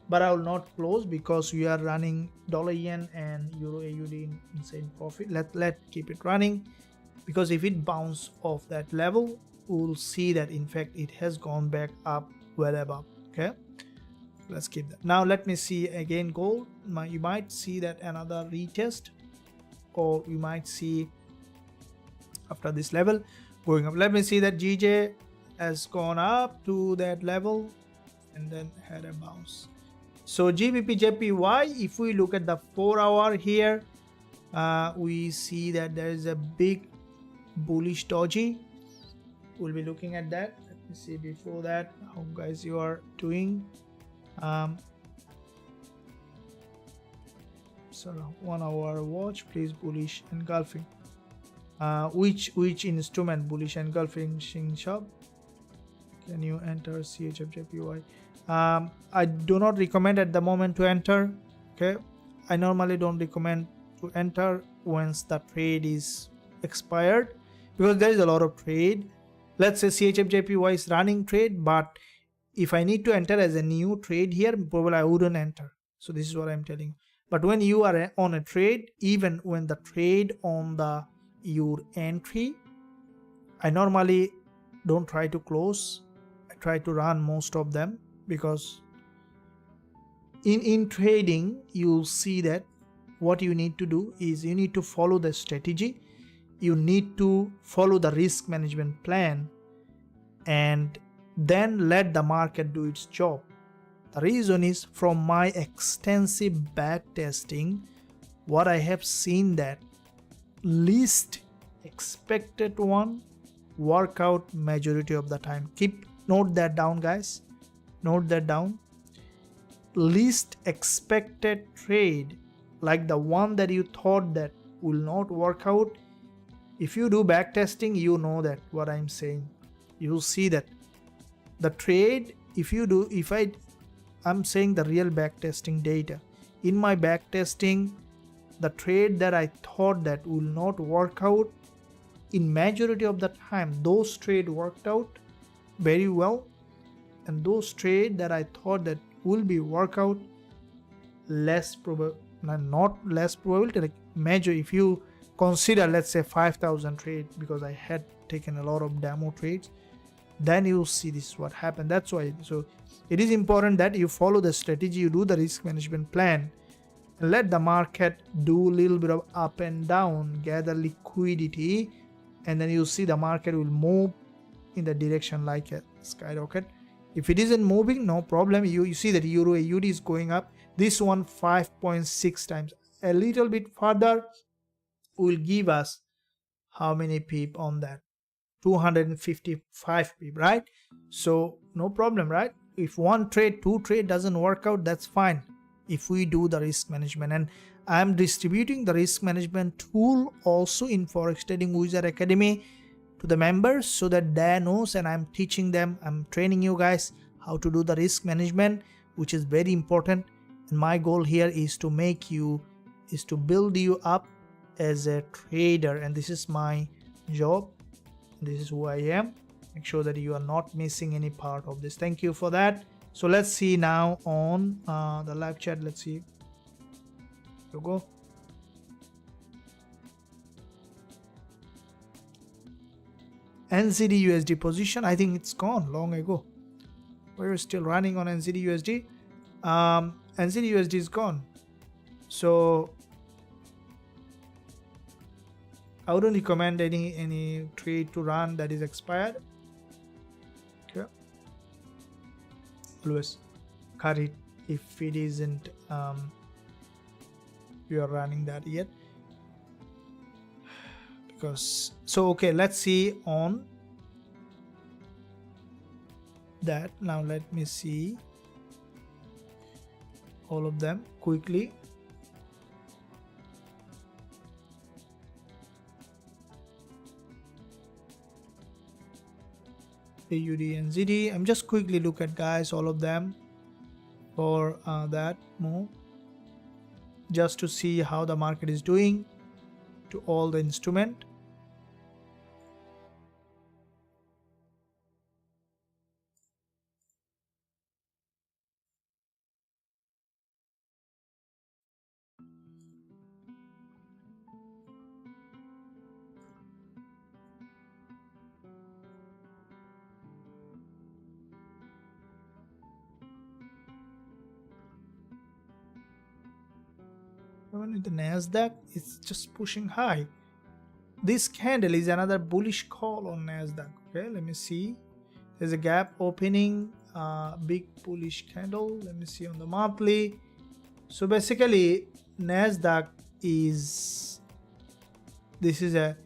but I will not close because we are running dollar yen and euro AUD inside profit. Let keep it running, because if it bounce off that level, we will see that in fact it has gone back up well above. Okay, let's keep that. Now let me see again gold. You might see that another retest, or you might see after this level going up. Let me see that GJ has gone up to that level and then had a bounce. So GBPJPY, if we look at the 4-hour here, we see that there is a big bullish doji. We'll be looking at that. Let me see before that how guys you are doing. So 1-hour watch, please. Bullish engulfing. Which instrument? Bullish engulfing shop. Can you enter CHFJPY? I do not recommend at the moment to enter. Okay, I normally don't recommend to enter once the trade is expired, because there is a lot of trade. Let's say CHFJPY is running trade, but if I need to enter as a new trade here, probably I wouldn't enter. So this is what I'm telling you. But when you are on a trade, even when the trade on your entry, I normally don't try to close. I try to run most of them, because in trading you'll see that what you need to do is you need to follow the strategy, you need to follow the risk management plan, and then let the market do its job. The reason is, from my extensive back testing, what I have seen that least expected one work out majority of the time. Note that down, guys. Note that down. Least expected trade, like the one that you thought that will not work out, if you do back testing, you know that what I'm saying. You'll see that the trade, I'm saying the real back testing data. In my back testing, the trade that I thought that will not work out, in majority of the time those trade worked out very well, and those trade that I thought that will be work out, less probable, not less probability, like major. If you consider, let's say 5,000 trade, because I had taken a lot of demo trades, then you'll see this what happened. That's why, so it is important that you follow the strategy, you do the risk management plan, and let the market do a little bit of up and down, gather liquidity, and then you'll see the market will move in the direction like a skyrocket. If it isn't moving, no problem. You see that Euro AUD is going up. This one 5.6 times. A little bit further will give us how many pip on that? 255 pip, right? So no problem, right? If one trade, two trade doesn't work out, that's fine if we do the risk management. And I'm distributing the risk management tool also in Forex Trading Wizard Academy to the members, so that they knows, and I'm teaching them, I'm training you guys how to do the risk management, which is very important. And my goal here is to build you up as a trader, and this is my job. This is who I am. Make sure that you are not missing any part of this. Thank you for that. So let's see now on the live chat. Let's see. Here we go. NZD USD position, I think it's gone long ago. We're still running on NZD USD. NZD USD is gone. So I wouldn't recommend any trade to run that is expired. Okay. Always cut it if it isn't you are running that yet. Because so okay, let's see on that. Now let me see all of them quickly. AUD and ZD. I'm just quickly look at guys all of them for that move, just to see how the market is doing to all the instrument. Even with the NASDAQ, it's just pushing high. This candle is another bullish call on NASDAQ. Okay, let me see. There's a gap opening, big bullish candle. Let me see on the monthly. So basically, NASDAQ is, this is a,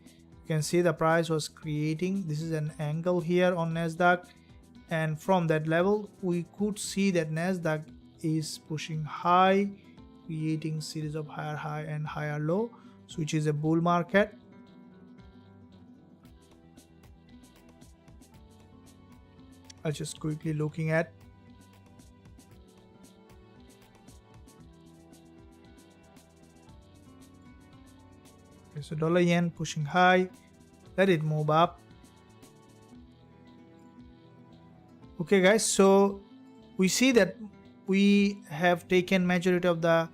you can see the price was creating. This is an angle here on NASDAQ. And from that level, we could see that NASDAQ is pushing high, creating series of higher high and higher low, so which is a bull market. I'll just quickly looking at okay, so dollar yen pushing high, let it move up. Okay guys, so we see that we have taken majority of the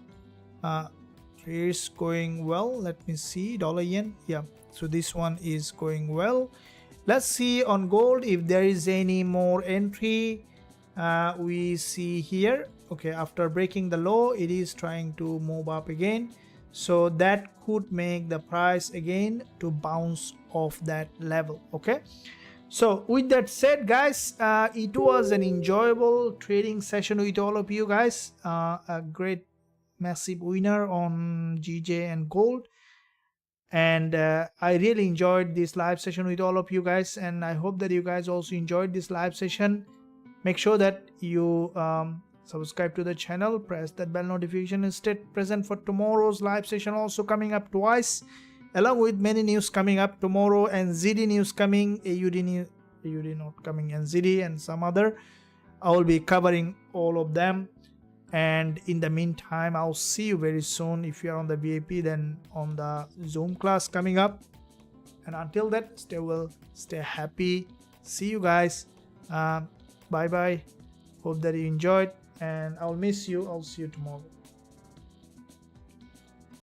trades going well. Let me see, dollar yen, yeah, so this one is going well. Let's see on gold if there is any more entry. We see here, okay, after breaking the low, it is trying to move up again, so that could make the price again to bounce off that level. Okay, so with that said guys, it was an enjoyable trading session with all of you guys. A great massive winner on GJ and gold, and I really enjoyed this live session with all of you guys, and I hope that you guys also enjoyed this live session. Make sure that you subscribe to the channel, press that bell notification, and stay present for tomorrow's live session also coming up twice, along with many news coming up tomorrow, and ZD news coming, AUD not coming, and ZD and some other. I will be covering all of them, and in the meantime I'll see you very soon. If you are on the VIP, then on the Zoom class coming up, and until that, stay well, stay happy, see you guys, bye bye, hope that you enjoyed, and I'll miss you. I'll see you tomorrow.